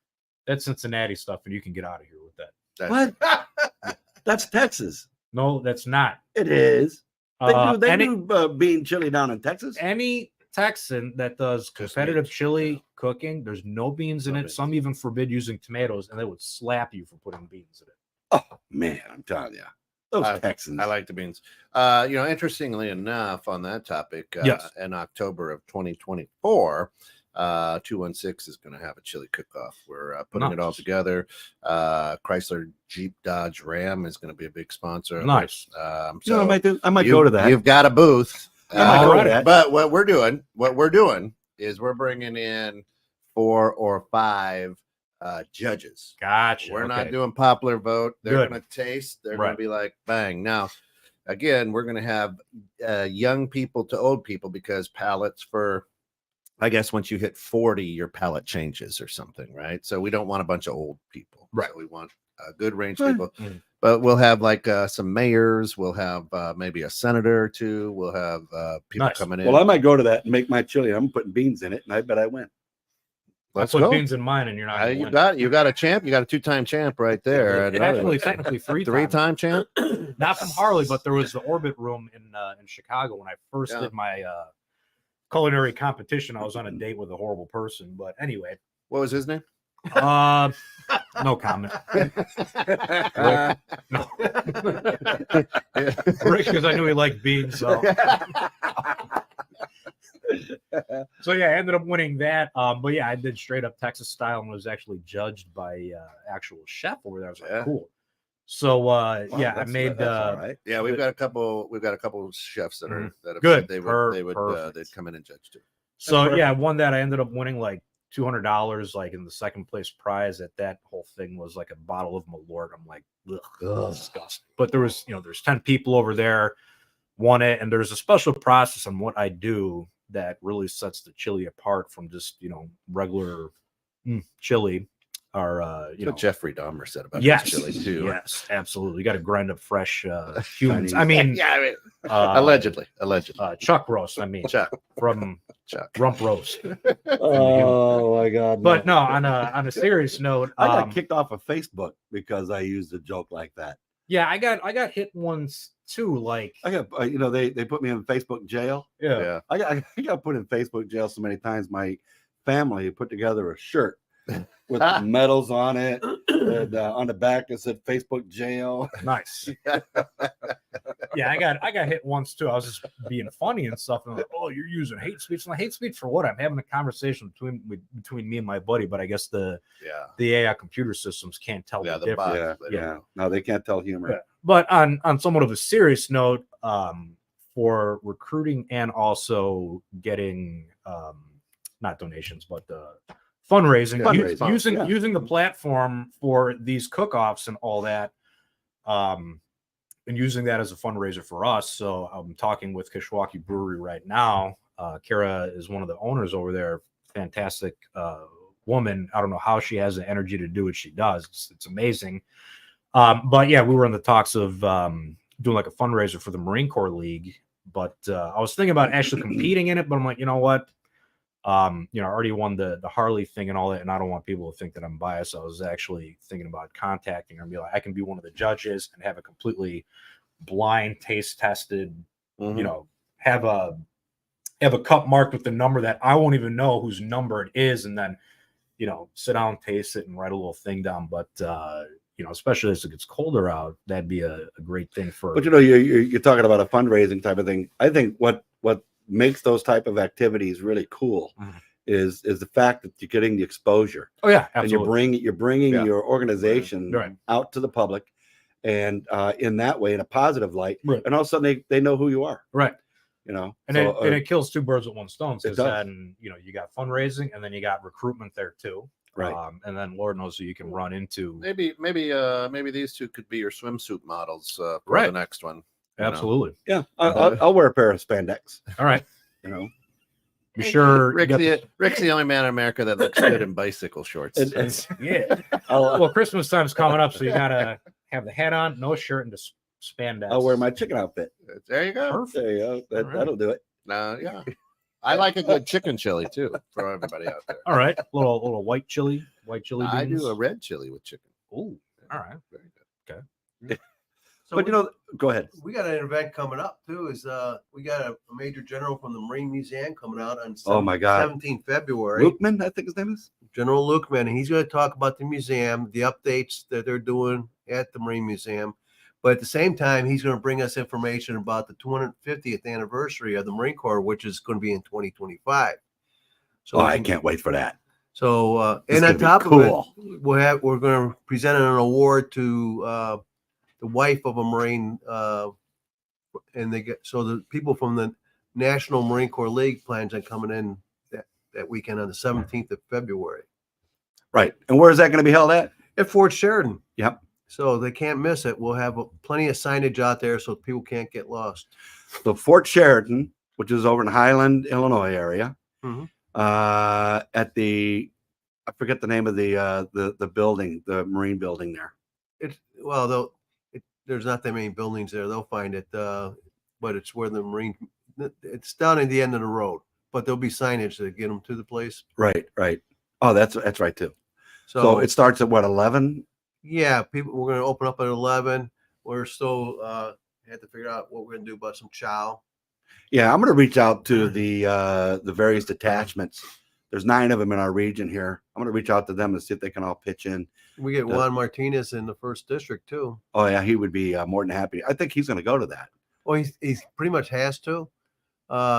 C: that's Cincinnati stuff, and you can get out of here with that.
B: What? That's Texas.
C: No, that's not.
B: It is. They
C: Any
B: do bean chili down in Texas.
C: any Texan that does competitive chili cooking, there's no beans in
A: No
C: it.
A: beans.
C: Some even forbid using tomatoes, and they would slap you for putting beans in it.
B: Oh man, I'm telling you, those Texans.
A: I like the beans. Interestingly enough, on that topic,
C: Yes.
A: in October of 2024, 216 is going to have a chili cook-off. We're putting it all
C: Nice.
A: together. Chrysler, Jeep, Dodge, Ram is going to be a big sponsor. of it.
C: Nice.
B: You know, I might go to that.
A: You've got a booth.
B: I might go to
C: Alrighty.
B: that.
A: But what we're doing is we're bringing in 4 or 5 judges.
C: Gotcha.
A: We're not
C: Okay.
A: doing popular vote. They're
C: Good.
A: going to taste. They're
C: Right.
A: going to be like, bang. Now, again, we're going to have young people to old people, because palates for, I guess, once you hit 40, your palate changes or something, right? So we don't want a bunch of old people.
C: Right.
A: So we want a good range
B: Right.
A: of people.
C: Mhm.
A: But we'll have like some mayors. We'll have maybe a senator or 2. We'll have people
C: Nice.
A: coming in.
B: Well, I might go to that and make my chili. I'm putting beans in it, and I bet I win.
A: Let's
C: I put
A: go.
C: beans in mine, and you're not. Gonna
A: You
C: win.
A: got a champ. You got a 2-time champ right there.
C: Actually, technically
A: 3-time champ.
C: Not from Harley, but there was the Orbit Room in Chicago when I first
A: Yeah.
C: did my culinary competition. I was on a date with a horrible person, but anyway,
A: What was his name?
C: no comment. No, Rick, because I knew he liked beans. So yeah, I ended up winning that. But yeah, I did straight up Texas style and was actually judged by actual chef over there. I was like,
A: Yeah.
C: cool. So
B: Wow,
C: yeah, I
B: that's-
C: made
B: that's all right.
A: Yeah, we've got a couple of chefs that are that have
C: Good.
A: said they would
C: Perfect.
A: they'd come in and judge too.
C: So
B: That's
C: yeah, I won that. I ended up winning like $200, like in the second place prize. That whole thing was like a bottle of Malort. I'm like, ugh, disgusting. But there was, there's 10 people over there, won it, and there's a special process on what I do that really sets the chili apart from just regular chili. Or
A: That's what Jeffrey Dahmer said about
C: yes,
A: his chili too.
C: yes, absolutely. You got to grind up fresh humans. I mean,
A: yeah, I mean, allegedly.
C: chuck roast. I mean,
A: Chuck.
C: from
A: Chuck.
C: rump roast.
B: Oh my God!
C: But no, on a serious note,
B: I got kicked off of Facebook because I used a joke like that.
C: yeah, I got hit once too. Like,
B: I got they put me in Facebook jail.
C: yeah,
B: I got put in Facebook jail so many times. My family put together a shirt with medals on it. And on the back it said Facebook jail.
C: Nice. Yeah, I got hit once too. I was just being funny and stuff. And I'm like, oh, you're using hate speech. I'm like, hate speech for what? I'm having a conversation between me and my buddy, but I guess the AI computer systems can't tell the difference.
A: bots,
B: Yeah. No, they can't tell humor.
C: Yeah. But on somewhat of a serious note, for recruiting and also getting not donations, but fundraising, using the platform for these cook-offs and all that, and using that as a fundraiser for us. So I'm talking with Kishwaukee Brewery right now. Kara is one of the owners over there. Fantastic woman. I don't know how she has the energy to do what she does. It's amazing. But yeah, we were in the talks of doing like a fundraiser for the Marine Corps League. But I was thinking about actually competing in it, but I'm like, you know what? I already won the Harley thing and all that, and I don't want people to think that I'm biased. I was actually thinking about contacting her and be like, I can be one of the judges and have a completely blind taste tested, have a cup marked with the number that I won't even know whose number it is, and then sit down, taste it, and write a little thing down. But especially as it gets colder out, that'd be a great thing for.
B: But you're talking about a fundraising type of thing. I think what makes those type of activities really cool is the fact that you're getting the exposure.
C: Oh yeah, absolutely.
B: And you're bringing your organization out to the public, and in that way, in a positive light, and all of a sudden they know who you are.
C: Right.
B: And
C: it kills two birds with one stone, because then you got fundraising and then you got recruitment there too.
B: Right.
C: And then Lord knows who you can run into.
A: Maybe these two could be your swimsuit models for the next one.
C: Absolutely.
B: Yeah. I'll wear a pair of spandex.
C: All right.
A: Be sure Rick's the only man in America that looks good in bicycle shorts.
C: Yeah. Well, Christmas time's coming up, so you gotta have the hat on, no shirt, and just spandex.
B: I'll wear my chicken outfit.
A: There you go.
C: Perfect.
B: There you go. That'll do it.
A: Yeah. I like a good chicken chili too for everybody out there.
C: All right. Little white chili beans.
A: I do a red chili with chicken.
C: Oh, all right.
A: Very good.
C: Okay.
D: So
B: But go ahead.
D: We got an event coming up too. We got a Major General from the Marine Museum coming out on
B: Oh my God.
D: 17th February.
B: Lukeman, I think his name is.
D: General Lukeman, and he's going to talk about the museum, the updates that they're doing at the Marine Museum. But at the same time, he's going to bring us information about the 250th anniversary of the Marine Corps, which is going to be in 2025. So
B: I can't wait for that.
D: So, and on top of it, we're going to present an award to the wife of a Marine, and the people from the National Marine Corps League plans on coming in that weekend on the 17th of February.
B: Right. And where is that going to be held at?
D: At Fort Sheridan.
B: Yep.
D: So they can't miss it. We'll have plenty of signage out there so people can't get lost.
B: So Fort Sheridan, which is over in Highland, Illinois area, at the, I forget the name of the building, the Marine building there.
D: There's not that many buildings there. They'll find it, but it's where the Marine. It's down at the end of the road, but there'll be signage to get them to the place.
B: Right. Oh, that's right too. So it starts at what, 11?
D: Yeah, we're going to open up at 11. We're still have to figure out what we're going to do about some chow.
B: Yeah, I'm going to reach out to the various detachments. There's 9 of them in our region here. I'm going to reach out to them and see if they can all pitch in.
D: We get Juan Martinez in the 1st district too.
B: Oh yeah, he would be more than happy. I think he's going to go to that.
D: Well, he's pretty much has to,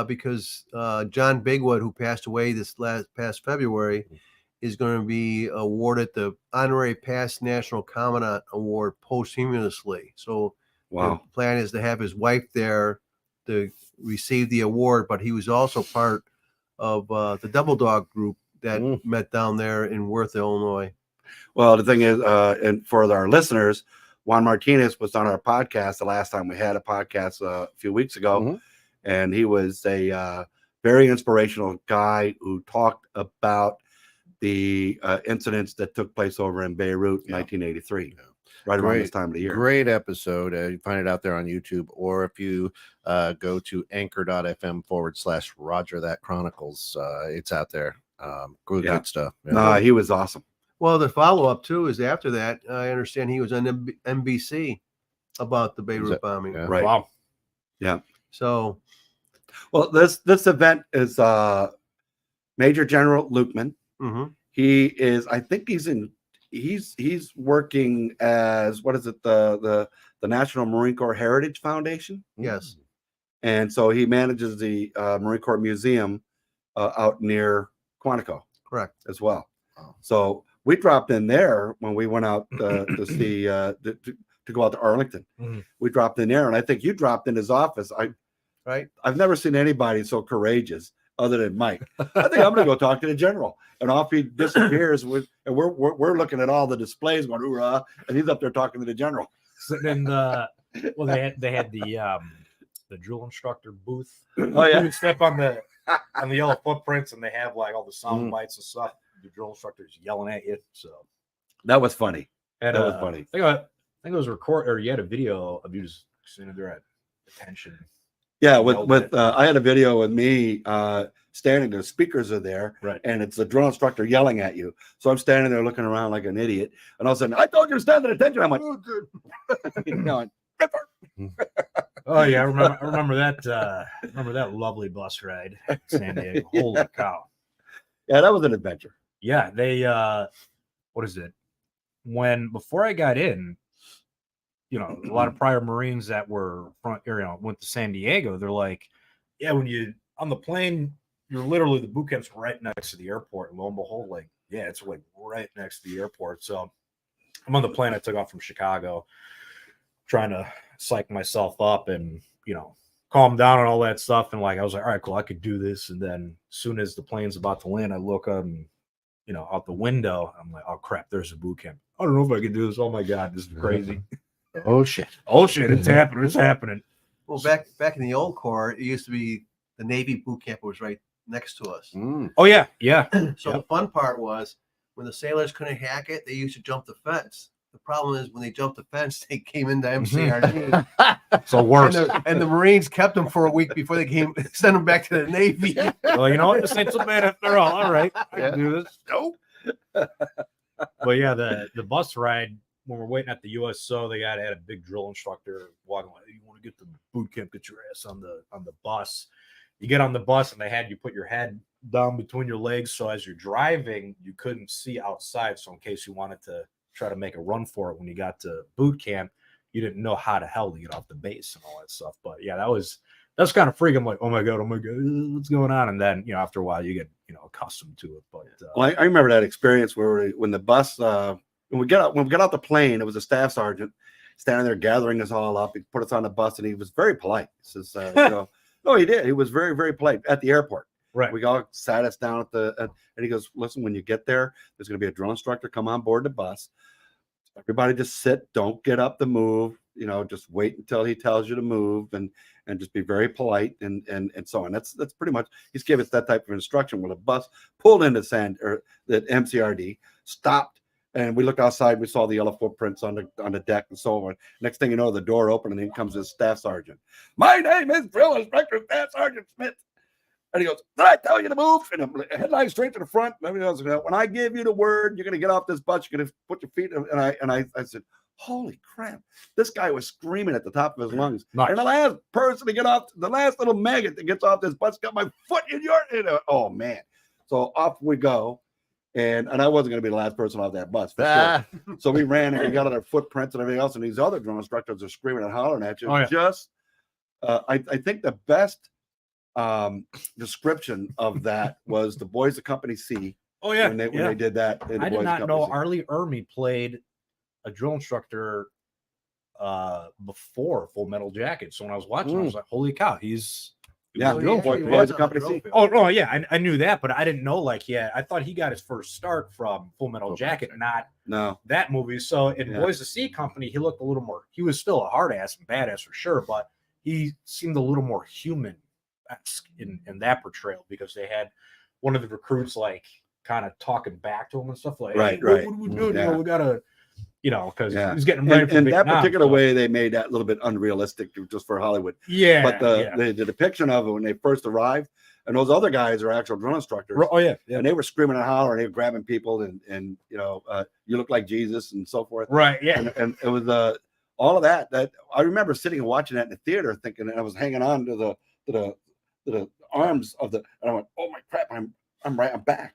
D: because John Bigwood, who passed away this past February, is going to be awarded the Honorary Past National Commandant Award posthumously. So the plan is to have his wife there to receive the award, but he was also part of the Double Dog group that met down there in Worth, Illinois.
B: Well, the thing is, and for our listeners, Juan Martinez was on our podcast the last time we had a podcast a few weeks ago, and he was a very inspirational guy who talked about the incidents that took place over in Beirut in 1983, right around this time of the year.
A: Great episode. You find it out there on YouTube, or if you go to anchor.fm/Roger That Chronicles, it's out there. Good stuff. Yeah.
B: No, he was awesome.
D: Well, the follow-up too is after that, I understand he was on NBC about the Beirut bombing.
A: Yeah.
B: Right.
C: Wow.
B: Yeah.
D: So,
B: well, this event is Major General Lukeman He is, I think he's working as, what is it, the National Marine Corps Heritage Foundation.
D: Yes.
B: And so he manages the Marine Corps Museum out near Quantico
D: Correct.
B: as well.
A: Wow.
B: So we dropped in there when we went out to see to go out to Arlington. We dropped in there, and I think you dropped in his office. I've never seen anybody so courageous other than Mike. I think I'm going to go talk to the general, and off he disappears. And we're looking at all the displays, going hoorah, and he's up there talking to the general.
C: Sitting in the they had the drill instructor booth.
B: Oh yeah,
C: You step on the yellow footprints, and they have like all the sound bites and stuff. The drill instructor's yelling at you. So
B: that was funny.
C: And,
B: that was funny.
C: I think it was or you had a video of you just sitting there at attention.
B: Yeah, with I had a video with me standing there. Speakers are there,
C: right?
B: And it's the drill instructor yelling at you. So I'm standing there looking around like an idiot, and all of a sudden, I told you to stand at attention. I'm like, oh, good.
C: Oh yeah, I remember that. Remember that lovely bus ride, San Diego. Holy cow!
B: Yeah, that was an adventure.
C: Yeah, they what is it? Before I got in, a lot of prior Marines that were went to San Diego, they're like, yeah, when you on the plane, you're literally the boot camp's right next to the airport. And lo and behold, it's like right next to the airport. So I'm on the plane. I took off from Chicago, trying to psych myself up and calm down and all that stuff. And I was like, all right, cool, I could do this. And then as soon as the plane's about to land, I look up and out the window, I'm like, oh crap, there's a boot camp. I don't know if I can do this. Oh my God, this is crazy.
A: Oh shit,
C: it's happening.
D: Well, back in the old Corps, it used to be the Navy boot camp was right next to us.
C: Oh yeah.
D: So the fun part was when the sailors couldn't hack it, they used to jump the fence. The problem is when they jumped the fence, they came into MCRD.
C: So worse.
D: And the Marines kept them for a week before they sent them back to the Navy.
C: Well, you know what? This ain't so bad after all. All right, I can do this. Nope. But yeah, the bus ride when we're waiting at the USO, they had a big drill instructor walking. You want to get to boot camp? Get your ass on the bus. You get on the bus, and they had you put your head down between your legs, so as you're driving, you couldn't see outside. So in case you wanted to try to make a run for it when you got to boot camp, you didn't know how the hell to get off the base and all that stuff. But yeah, that's kind of freaking. I'm like, oh my god, what's going on? And then after a while, you get accustomed to it. But
B: well, I remember that experience where when the bus when we got out the plane, it was a staff sergeant standing there gathering us all up. He put us on the bus, and he was very polite. He says, no, he did. He was very, very polite at the airport.
C: Right.
B: We all sat us down and he goes, listen, when you get there, there's going to be a drill instructor come on board the bus. Everybody just sit, don't get up to move, just wait until he tells you to move and just be very polite and so on. That's pretty much, he's gave us that type of instruction when the bus pulled into the MCRD, stopped, and we looked outside, we saw the yellow footprints on the deck and so on. Next thing you know, the door opened and in comes his staff sergeant. My name is Drill Inspector Staff Sergeant Smith. And he goes, did I tell you to move? And I'm headline straight to the front. And everything else. When I give you the word, you're going to get off this bus. You're going to put your feet. And I said, holy crap. This guy was screaming at the top of his lungs.
C: Nice.
B: And the last person to get off, the last little maggot that gets off this bus got my foot in your, oh man. So off we go. And I wasn't going to be the last person off that bus. Sure. So we ran and we got on our footprints and everything else. And these other drill instructors are screaming and hollering at you.
C: Oh, yeah.
B: I think the best description of that was the boys of Company C.
C: Oh yeah,
B: when they did that.
C: I did not know Arlie Ermy played a drill instructor before Full Metal Jacket. So when I was watching, I was like, "Holy cow, he's
B: boys of Company C."
C: Oh no, yeah, I knew that, but I didn't know I thought he got his first start from Full Metal Jacket, not that movie. So in Boys of C Company, he looked a little more. He was still a hard ass and badass for sure, but he seemed a little more human in that portrayal because they had one of the recruits kind of talking back to him and stuff
B: right.
C: What are we doing?
B: Yeah.
C: We gotta, because he's getting ready for
B: in
C: Vietnam,
B: that particular way. They made that a little bit unrealistic just for Hollywood.
C: Yeah,
B: but the depiction of it when they first arrived, and those other guys are actual drill instructors.
C: Oh yeah.
B: And they were screaming and hollering, they were grabbing people, and you look like Jesus and so forth.
C: Right. Yeah.
B: And it was all of that. That I remember sitting and watching that in the theater, thinking, and I was hanging on to the arms of and I went, oh my crap, I'm back.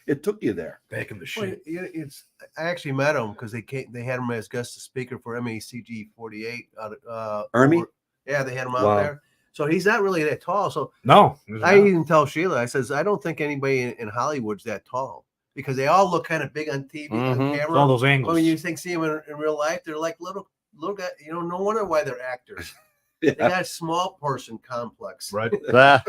B: it took you there.
C: Back in the
D: Well,
C: shit.
D: I actually met him because they had him as guest speaker for MACG 48 out of
B: Ermy?
D: yeah, they had him out
B: Wow.
D: there. So he's not really that tall. So
C: No,
D: I even tell Sheila, I says, I don't think anybody in Hollywood's that tall because they all look kind of big on TV on
A: Mhm.
D: camera.
C: all those
D: But
C: angles.
D: when you see them in real life, they're like little guys. You know, no wonder why they're actors.
B: Yeah.
D: They got a small person complex.
C: Right.
A: Yeah.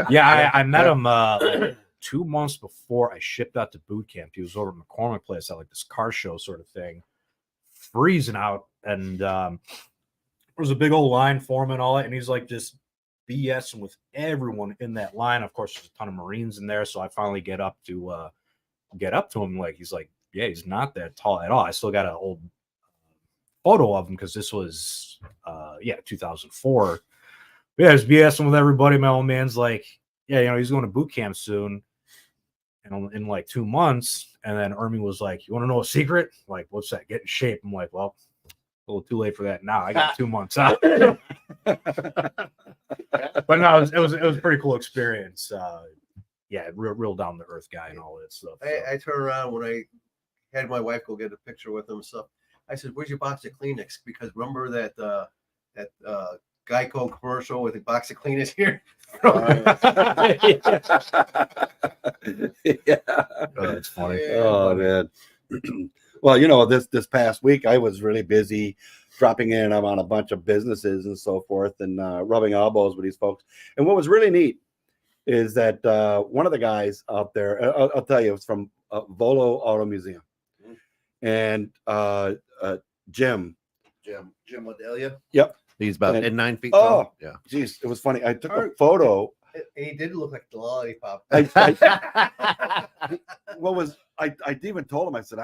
C: Yeah, I met him like 2 months before I shipped out to boot camp. He was over at McCormick Place at like this car show sort of thing, freezing out, and there was a big old line for him and all that, and he's like just BSing with everyone in that line. Of course, there's a ton of Marines in there, so I finally get up to him. Like he's like, yeah, he's not that tall at all. I still got an old photo of him because this was 2004. Yeah, I was BSing with everybody. My old man's like, yeah, you know, he's going to boot camp soon, and in like 2 months. And then Ermy was like, you want to know a secret? Like, what's that? Get in shape. I'm like, well, a little too late for that now. I got 2 months out. But no, it was a pretty cool experience. Yeah, real down to earth guy and all that stuff. So.
D: I turned around when I had my wife go get a picture with him and stuff. I said, "Where's your box of Kleenex?" Because remember that Geico commercial with a box of Kleenex here.
B: Yeah.
C: Oh, that's funny.
B: Oh man. Well, you know, this past week I was really busy dropping in on a bunch of businesses and so forth, and rubbing elbows with these folks. And what was really neat is that one of the guys out there, I'll tell you, it's from Volo Auto Museum, and Jim
A: Wadelia.
B: Yep.
A: He's about
B: And-
A: 9 feet
B: Oh,
A: tall. Yeah.
B: geez, it was funny. I took a photo.
D: He did look like the lollipop.
B: I even told him, I said,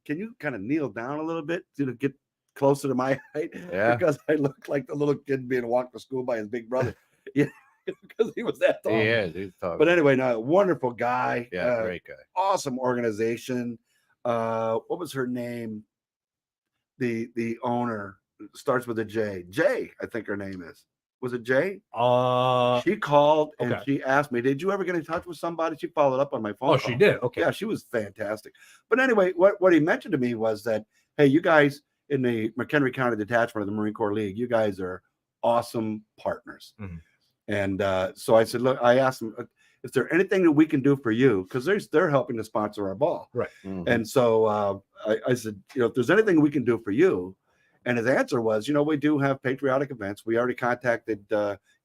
B: can you kind of kneel down a little bit to get closer to my height?
A: Yeah.
B: Because I look like the little kid being walked to school by his big brother. Yeah, because he was that tall.
A: He's tall.
B: But anyway, no, wonderful guy.
A: Yeah, great guy.
B: Awesome organization. What was her name? The owner starts with a J. J, I think her name is. Was it Jay? She called and
C: okay.
B: she asked me, "Did you ever get in touch with somebody?" She followed up on my phone.
C: Oh,
B: call.
C: she did. Okay.
B: Yeah, she was fantastic. But anyway, what he mentioned to me was that, hey, you guys in the McHenry County Detachment of the Marine Corps League, you guys are awesome partners.
C: Mhm.
B: And so I said, look, I asked him, is there anything that we can do for you? Because they're helping to sponsor our ball.
C: Right.
A: Mhm.
B: And so I said, you know, if there's anything we can do for you. And his answer was, you know, we do have patriotic events. We already contacted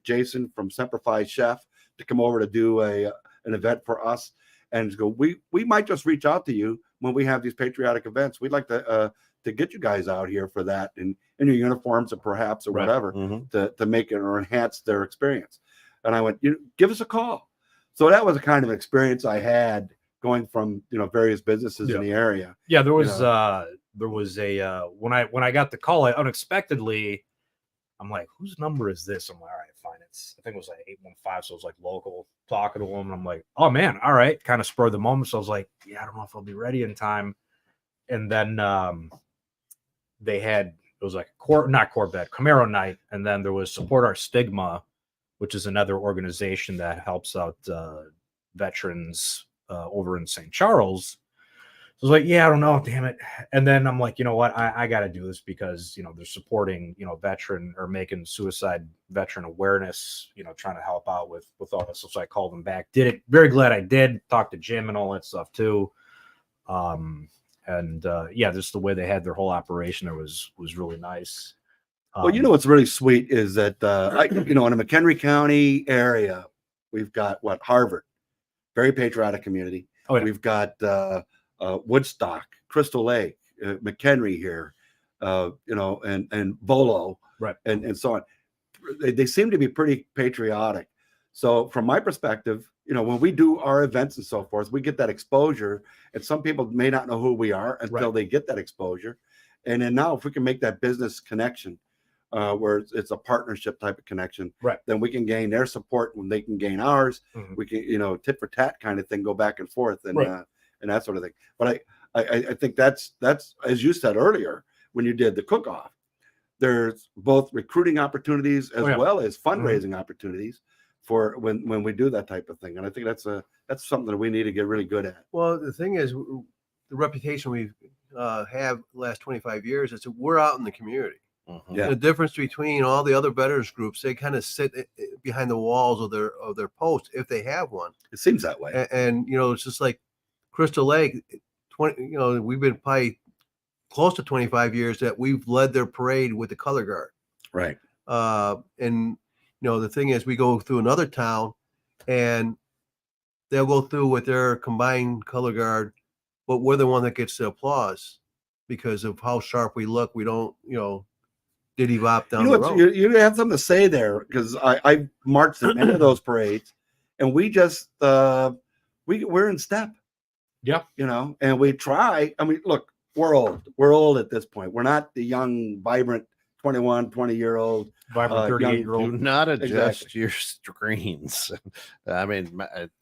B: Jason from Semper Fi Chef to come over to do an event for us. And go, we might just reach out to you when we have these patriotic events. We'd like to get you guys out here for that in your uniforms or perhaps or
C: Right.
B: whatever
A: Mhm.
B: to make it or enhance their experience. And I went, give us a call. So that was a kind of experience I had going from, you know, various businesses in the area.
C: Yeah, there was
B: know.
C: there was a when I got the call, I unexpectedly, I'm like, whose number is this? I'm like, all right, fine. I think it was like 815, so it was like local, talking to him. And I'm like, oh man, all right, kind of spur of the moment. So I was like, yeah, I don't know if I'll be ready in time. And then they had, it was like not Corvette, Camaro night, and then there was Support Our Stigma, which is another organization that helps out veterans over in St. Charles. So I was like, yeah, I don't know, damn it. And then I'm like, you know what, I got to do this because, you know, they're supporting, you know, veteran or making suicide veteran awareness, you know, trying to help out with all this. So I called them back, did it. Very glad I did. Talked to Jim and all that stuff too. Yeah, just the way they had their whole operation there was really nice.
B: Well, you know what's really sweet is that you know, in the McHenry County area, we've got Harvard, very patriotic community.
C: Oh, yeah.
B: We've got Woodstock, Crystal Lake, McHenry here, you know, and Volo,
C: right,
B: and so on. They seem to be pretty patriotic. So from my perspective, you know, when we do our events and so forth, we get that exposure, and some people may not know who we are until they get that exposure. And then now, if we can make that business connection, where it's a partnership type of connection,
C: right, then
B: we can gain their support when they can gain ours.
C: Mhm.
B: We can, you know, tit for tat kind of thing, go back and forth, and and that sort of thing. But I think that's as you said earlier when you did the cook-off. There's both recruiting opportunities as well as fundraising opportunities for when we do that type of thing. And I think that's something that we need to get really good at.
D: Well, the thing is, the reputation we have the last 25 years is that we're out in the community.
A: Mhm.
B: Yeah.
D: The difference between all the other veterans groups, they kind of sit behind the walls of their post if they have one.
B: It seems that way.
D: And you know, it's just like Crystal Lake. 20, you know, we've been probably close to 25 years that we've led their parade with the color guard.
B: Right.
D: And you know, the thing is, we go through another town, and they'll go through with their combined color guard, but we're the one that gets the applause because of how sharp we look. We don't, you know, diddy bop down the road.
B: You have something to say there, because I marched in many of those parades, and we just we're in step.
C: Yeah.
B: You know, and we try. I mean, look, we're old. We're old at this point. We're not the young, vibrant 21, 20-year-old.
C: Vibrant
B: young
C: 38-year-old.
A: Do not adjust
B: Exactly.
A: your screens. I mean,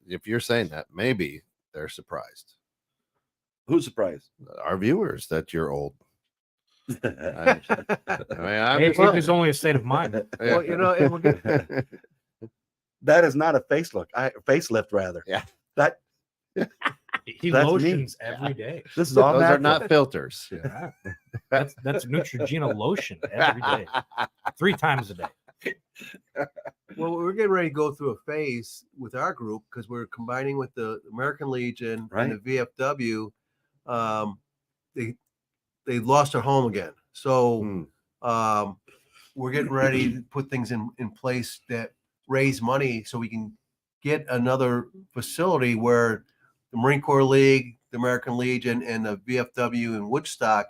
A: if you're saying that, maybe they're surprised.
B: Who's surprised?
A: Our viewers that you're old. I mean, I'm
C: Age
A: just-
C: is only a state of mind.
D: Well, you know, and we're good.
B: That is not a facelift, rather.
A: Yeah.
B: That
C: He
B: That's me.
C: lotions every day.
B: this is all
A: Those are
B: natural.
A: not filters.
C: Yeah. That's Neutrogena lotion every day, 3 times a day.
D: Well, we're getting ready to go through a phase with our group because we're combining with the American Legion and the VFW. They lost their home again, so we're getting ready to put things in place that raise money so we can get another facility where the Marine Corps League, the American Legion, and the VFW in Woodstock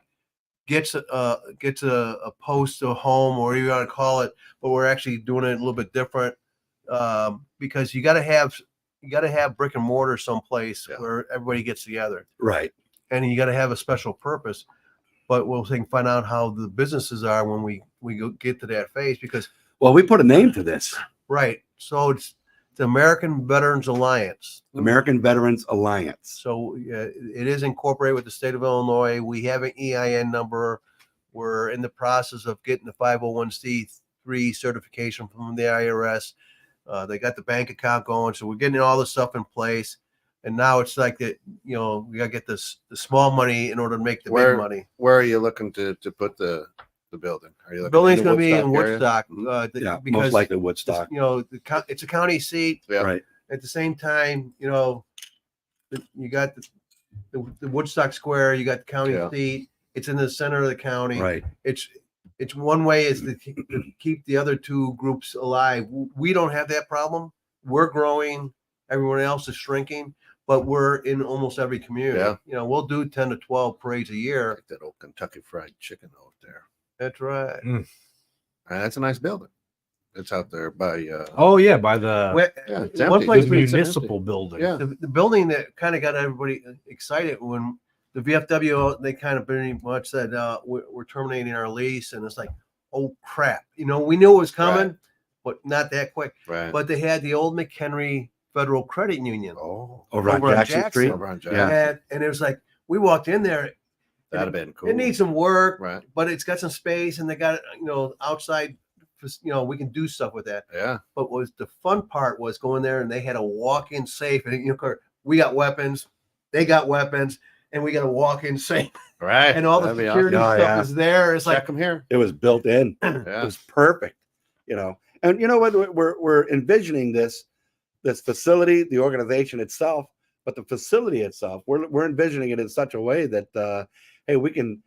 D: gets a post, a home, or whatever you want to call it, but we're actually doing it a little bit different because you got to have brick and mortar someplace where everybody gets together,
B: Right.
D: and you got to have a special purpose. But we'll find out how the businesses are when we go get to that phase because
B: Well, we put a name to this.
D: right. So it's the American Veterans Alliance.
B: American Veterans Alliance.
D: So it is incorporated with the state of Illinois. We have an EIN number. We're in the process of getting the 501c3 certification from the IRS. They got the bank account going, so we're getting all this stuff in place. And now it's like that, you know, we got to get the small money in order to make the big money.
A: Where are you looking to put the building? Are you
D: The
A: looking
D: building's
A: in
D: going to be in
A: Woodstock
D: Woodstock.
B: Yeah,
D: because
B: most likely Woodstock.
D: you know, it's a county seat.
A: Yeah.
B: Right.
D: At the same time, you know, you got the Woodstock Square, you got the county seat. It's in the center of the county.
B: Right.
D: It's one way is to keep the other two groups alive. We don't have that problem. We're growing. Everyone else is shrinking, but we're in almost every community.
A: Yeah.
D: You know, we'll do 10 to 12 parades a year.
A: Like that old Kentucky Fried Chicken out there.
D: That's right.
A: That's a nice building. It's out there by
C: Oh yeah, by the
A: it's
D: One
A: empty.
D: place
C: the
D: we
C: municipal building.
A: Yeah.
D: the building that kind of got everybody excited when the VFW, they kind of pretty much said, we're terminating our lease. And it's like, oh crap. You know, we knew it was coming,
A: Right.
D: but not that quick.
A: right.
D: But they had the old McHenry Federal Credit Union.
A: Oh,
B: Over on Jackson Street.
A: over on Jackson.
B: Yeah.
D: And it was like, we walked in there.
A: That'd have been cool.
D: It needs some work,
A: right.
D: but it's got some space and they got, you know, outside, you know, we can do stuff with that.
A: Yeah.
D: But was the fun part was going there and they had a walk-in safe. And, you know, we got weapons, they got weapons, and we got a walk-in safe.
A: Right.
D: And all the
A: That'd be
D: security
A: awesome.
D: stuff is there. It's
A: Check
D: like,
A: them here.
B: It was built in. It
A: Yeah.
B: was perfect. You know, and you know what? We're envisioning this facility, the organization itself, but the facility itself, we're envisioning it in such a way that hey, we can.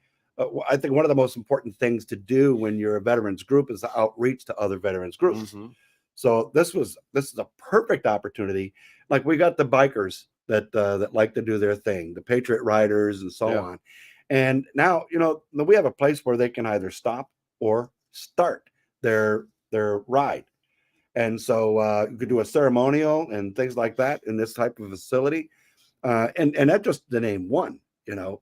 B: I think one of the most important things to do when you're a veterans group is to outreach to other veterans groups.
A: Mhm.
B: So this is a perfect opportunity. Like we got the bikers that like to do their thing, the Patriot Riders and so
A: Yeah.
B: on. And now, you know, we have a place where they can either stop or start their ride. And so you could do a ceremonial and things like that in this type of facility. And that's just the name one. You know,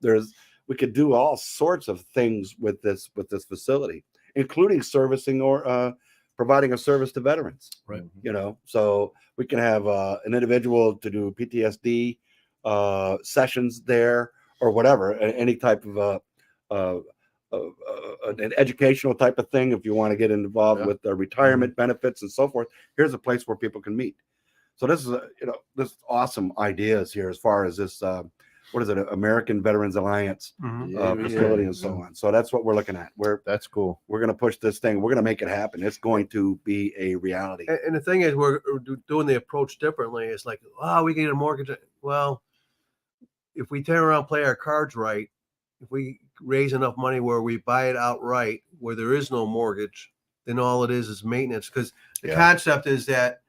B: we could do all sorts of things with this facility, including servicing or providing a service to veterans.
C: Right.
B: You know, so we can have an individual to do PTSD sessions there or whatever, any type of an educational type of thing. If you want to get involved with retirement benefits and so forth, here's a place where people can meet. So this is this awesome ideas here as far as this what is it, American Veterans Alliance facility and so on. So that's what we're looking at.
A: That's cool.
B: We're going to push this thing. We're going to make it happen. It's going to be a reality.
D: And the thing is, we're doing the approach differently. It's like, we get a mortgage. Well, if we turn around, play our cards right, if we raise enough money where we buy it outright, where there is no mortgage, then all it is maintenance. Because the concept is that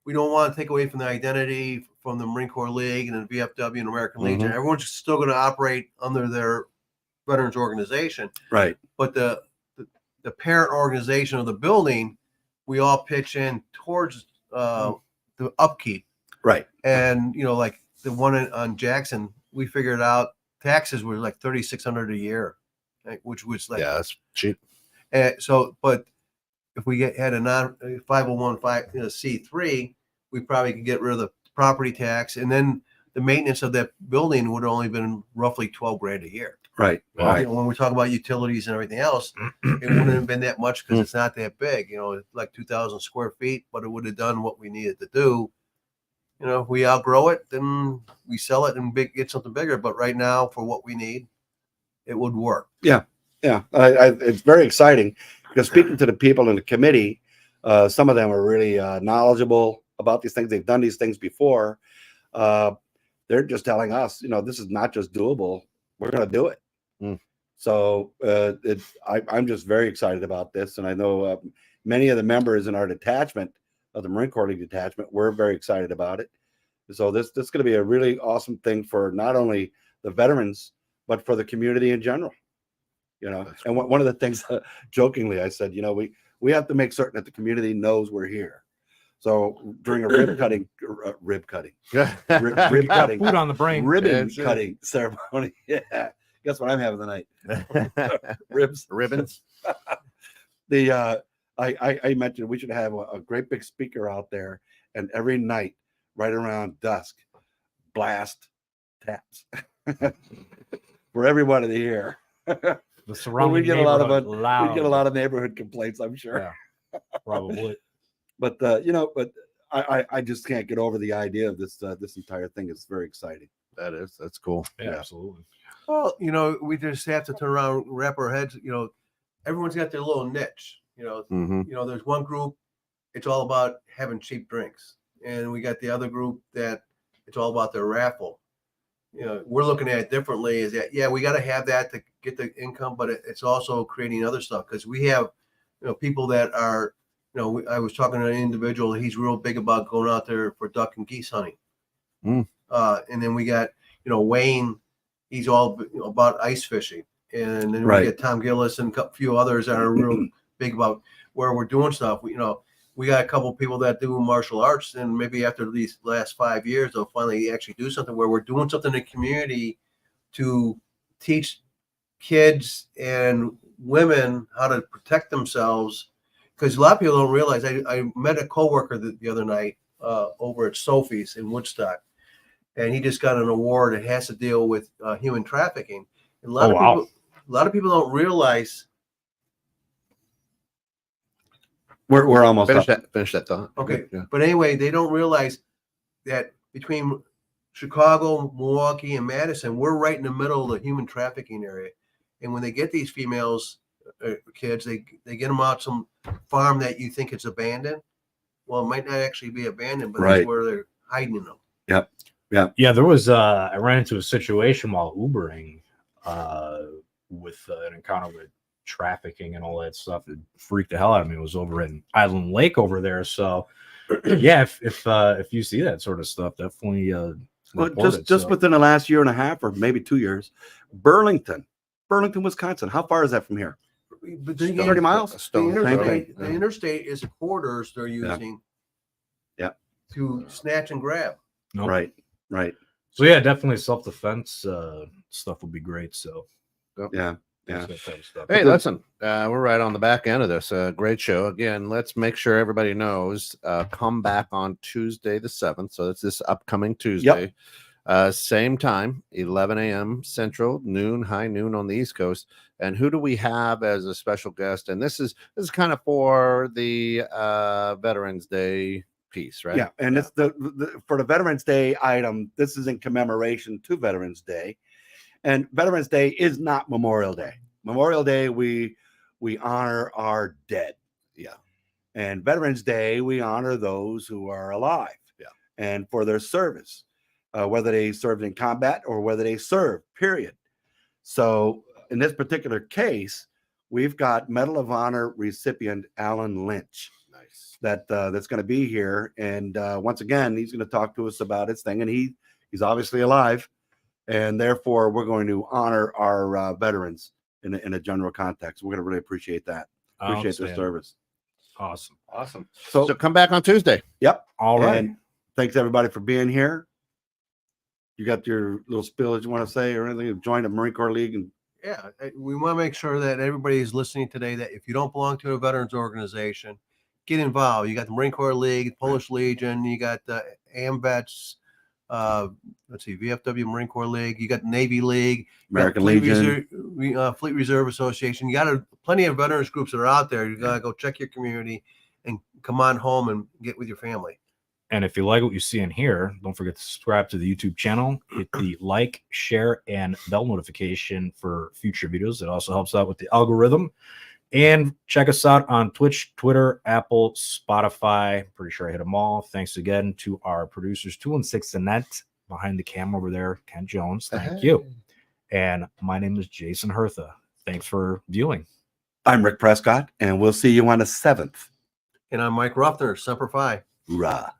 D: we don't want to take away from the identity from the Marine Corps League and the VFW and American Legion. Everyone's still going to operate under their veterans organization.
B: Right.
D: But the parent organization of the building, we all pitch in towards the upkeep.
B: Right.
D: And, like the one on Jackson, we figured out taxes were like $3,600 a year, which was like,
A: that's cheap.
D: But if we had a 501(c)(3), we probably could get rid of the property tax, and then the maintenance of that building would have only been roughly $12,000 a year.
B: Right. Right.
D: When we talk about utilities and everything else, it wouldn't have been that much because it's not that big. It's like 2,000 square feet, but it would have done what we needed to do. If we outgrow it, then we sell it and get something bigger. But right now, for what we need, it would work.
B: Yeah. It's very exciting because speaking to the people in the committee, some of them are really knowledgeable about these things. They've done these things before. They're just telling us, this is not just doable. We're going to do it. So I'm just very excited about this. And I know many of the members in our detachment of the Marine Corps League detachment, we're very excited about it. So this is going to be a really awesome thing for not only the veterans, but for the community in general. And one of the things, jokingly, I said, we have to make certain that the community knows we're here. So during a rib cutting,
C: food on the brain,
B: ribbon cutting ceremony. Yeah, guess what I'm having tonight? Ribbons. I mentioned we should have a great big speaker out there, and every night, right around dusk, blast taps for everybody to hear.
C: The surrounding
B: we get a lot of neighborhood complaints, I'm sure.
C: Yeah, probably.
B: But I just can't get over the idea of this entire thing. It's very exciting.
A: That's cool.
C: Yeah, absolutely.
D: Well, we just have to turn around, wrap our heads. Everyone's got their little niche. There's one group, it's all about having cheap drinks, and we got the other group that it's all about their raffle. We're looking at it differently. Is that we got to have that to get the income, but it's also creating other stuff because we have people that are. I was talking to an individual. He's real big about going out there for duck and geese hunting. And then we got, Wayne. He's all about ice fishing. And then we get Tom Gillis and a few others that are real big about where we're doing stuff. We got a couple of people that do martial arts, and maybe after these last 5 years, they'll finally actually do something where we're doing something in the community to teach kids and women how to protect themselves. Because a lot of people don't realize. I met a coworker the other night over at Sophie's in Woodstock, and he just got an award that has to deal with human trafficking. And a lot of people don't realize.
B: We're almost
A: finish that thought.
D: Okay, but anyway, they don't realize that between Chicago, Milwaukee, and Madison, we're right in the middle of the human trafficking area. And when they get these females, kids, they get them out some farm that you think it's abandoned. Well, it might not actually be abandoned, but that's where they're hiding them.
B: Yep.
C: Yeah. There was I ran into a situation while Ubering with an encounter with trafficking and all that stuff. It freaked the hell out of me. It was over in Island Lake over there. So yeah, if you see that sort of stuff, definitely
B: just within the last year and a half or maybe 2 years, Burlington, Wisconsin. How far is that from here?
D: But
B: 30 miles.
D: The interstate is the corridors they're using to snatch and grab.
C: Nope.
B: Right.
C: So yeah, definitely self-defense stuff would be great. So
B: yeah.
A: Hey, listen, we're right on the back end of this. Great show. Again, let's make sure everybody knows. Come back on Tuesday the 7th. So it's this upcoming Tuesday. Same time, 11 a.m. Central, high noon on the East Coast. And who do we have as a special guest? And this is kind of for the Veterans Day piece, right?
B: Yeah, and it's for the Veterans Day item. This is in commemoration to Veterans Day, and Veterans Day is not Memorial Day. Memorial Day, we honor our dead.
A: Yeah.
B: And Veterans Day, we honor those who are alive.
A: Yeah.
B: And for their service, whether they served in combat or whether they served, period. So in this particular case, we've got Medal of Honor recipient Alan Lynch.
A: Nice.
B: That's going to be here. And once again, he's going to talk to us about his thing. And he's obviously alive. And therefore, we're going to honor our veterans in a general context. We're going to really appreciate that. Appreciate their service.
C: Awesome.
A: So come back on Tuesday.
B: Yep.
C: All right.
B: And thanks everybody for being here. You got your little spill that you want to say or anything? Join the Marine Corps League. And
D: Yeah, we want to make sure that everybody is listening today that if you don't belong to a veterans organization, get involved. You got the Marine Corps League, Polish Legion, you got the AMVETS, let's see, VFW Marine Corps League, you got the Navy League,
B: American Legion,
D: Fleet Reserve Association. You got plenty of veterans groups that are out there. You got to go check your community and come on home and get with your family.
C: And if you like what you see in here, don't forget to subscribe to the YouTube channel, hit the like, share, and bell notification for future videos. It also helps out with the algorithm. And check us out on Twitch, Twitter, Apple, Spotify. Pretty sure I hit them all. Thanks again to our producers, 216 The Net, behind the camera over there, Ken Jones. Thank you. And my name is Jason Hertha. Thanks for viewing.
B: I'm Rick Prescott, and we'll see you on the 7th.
D: And I'm Mike Ruffner, Semper Fi.
B: Hoorah.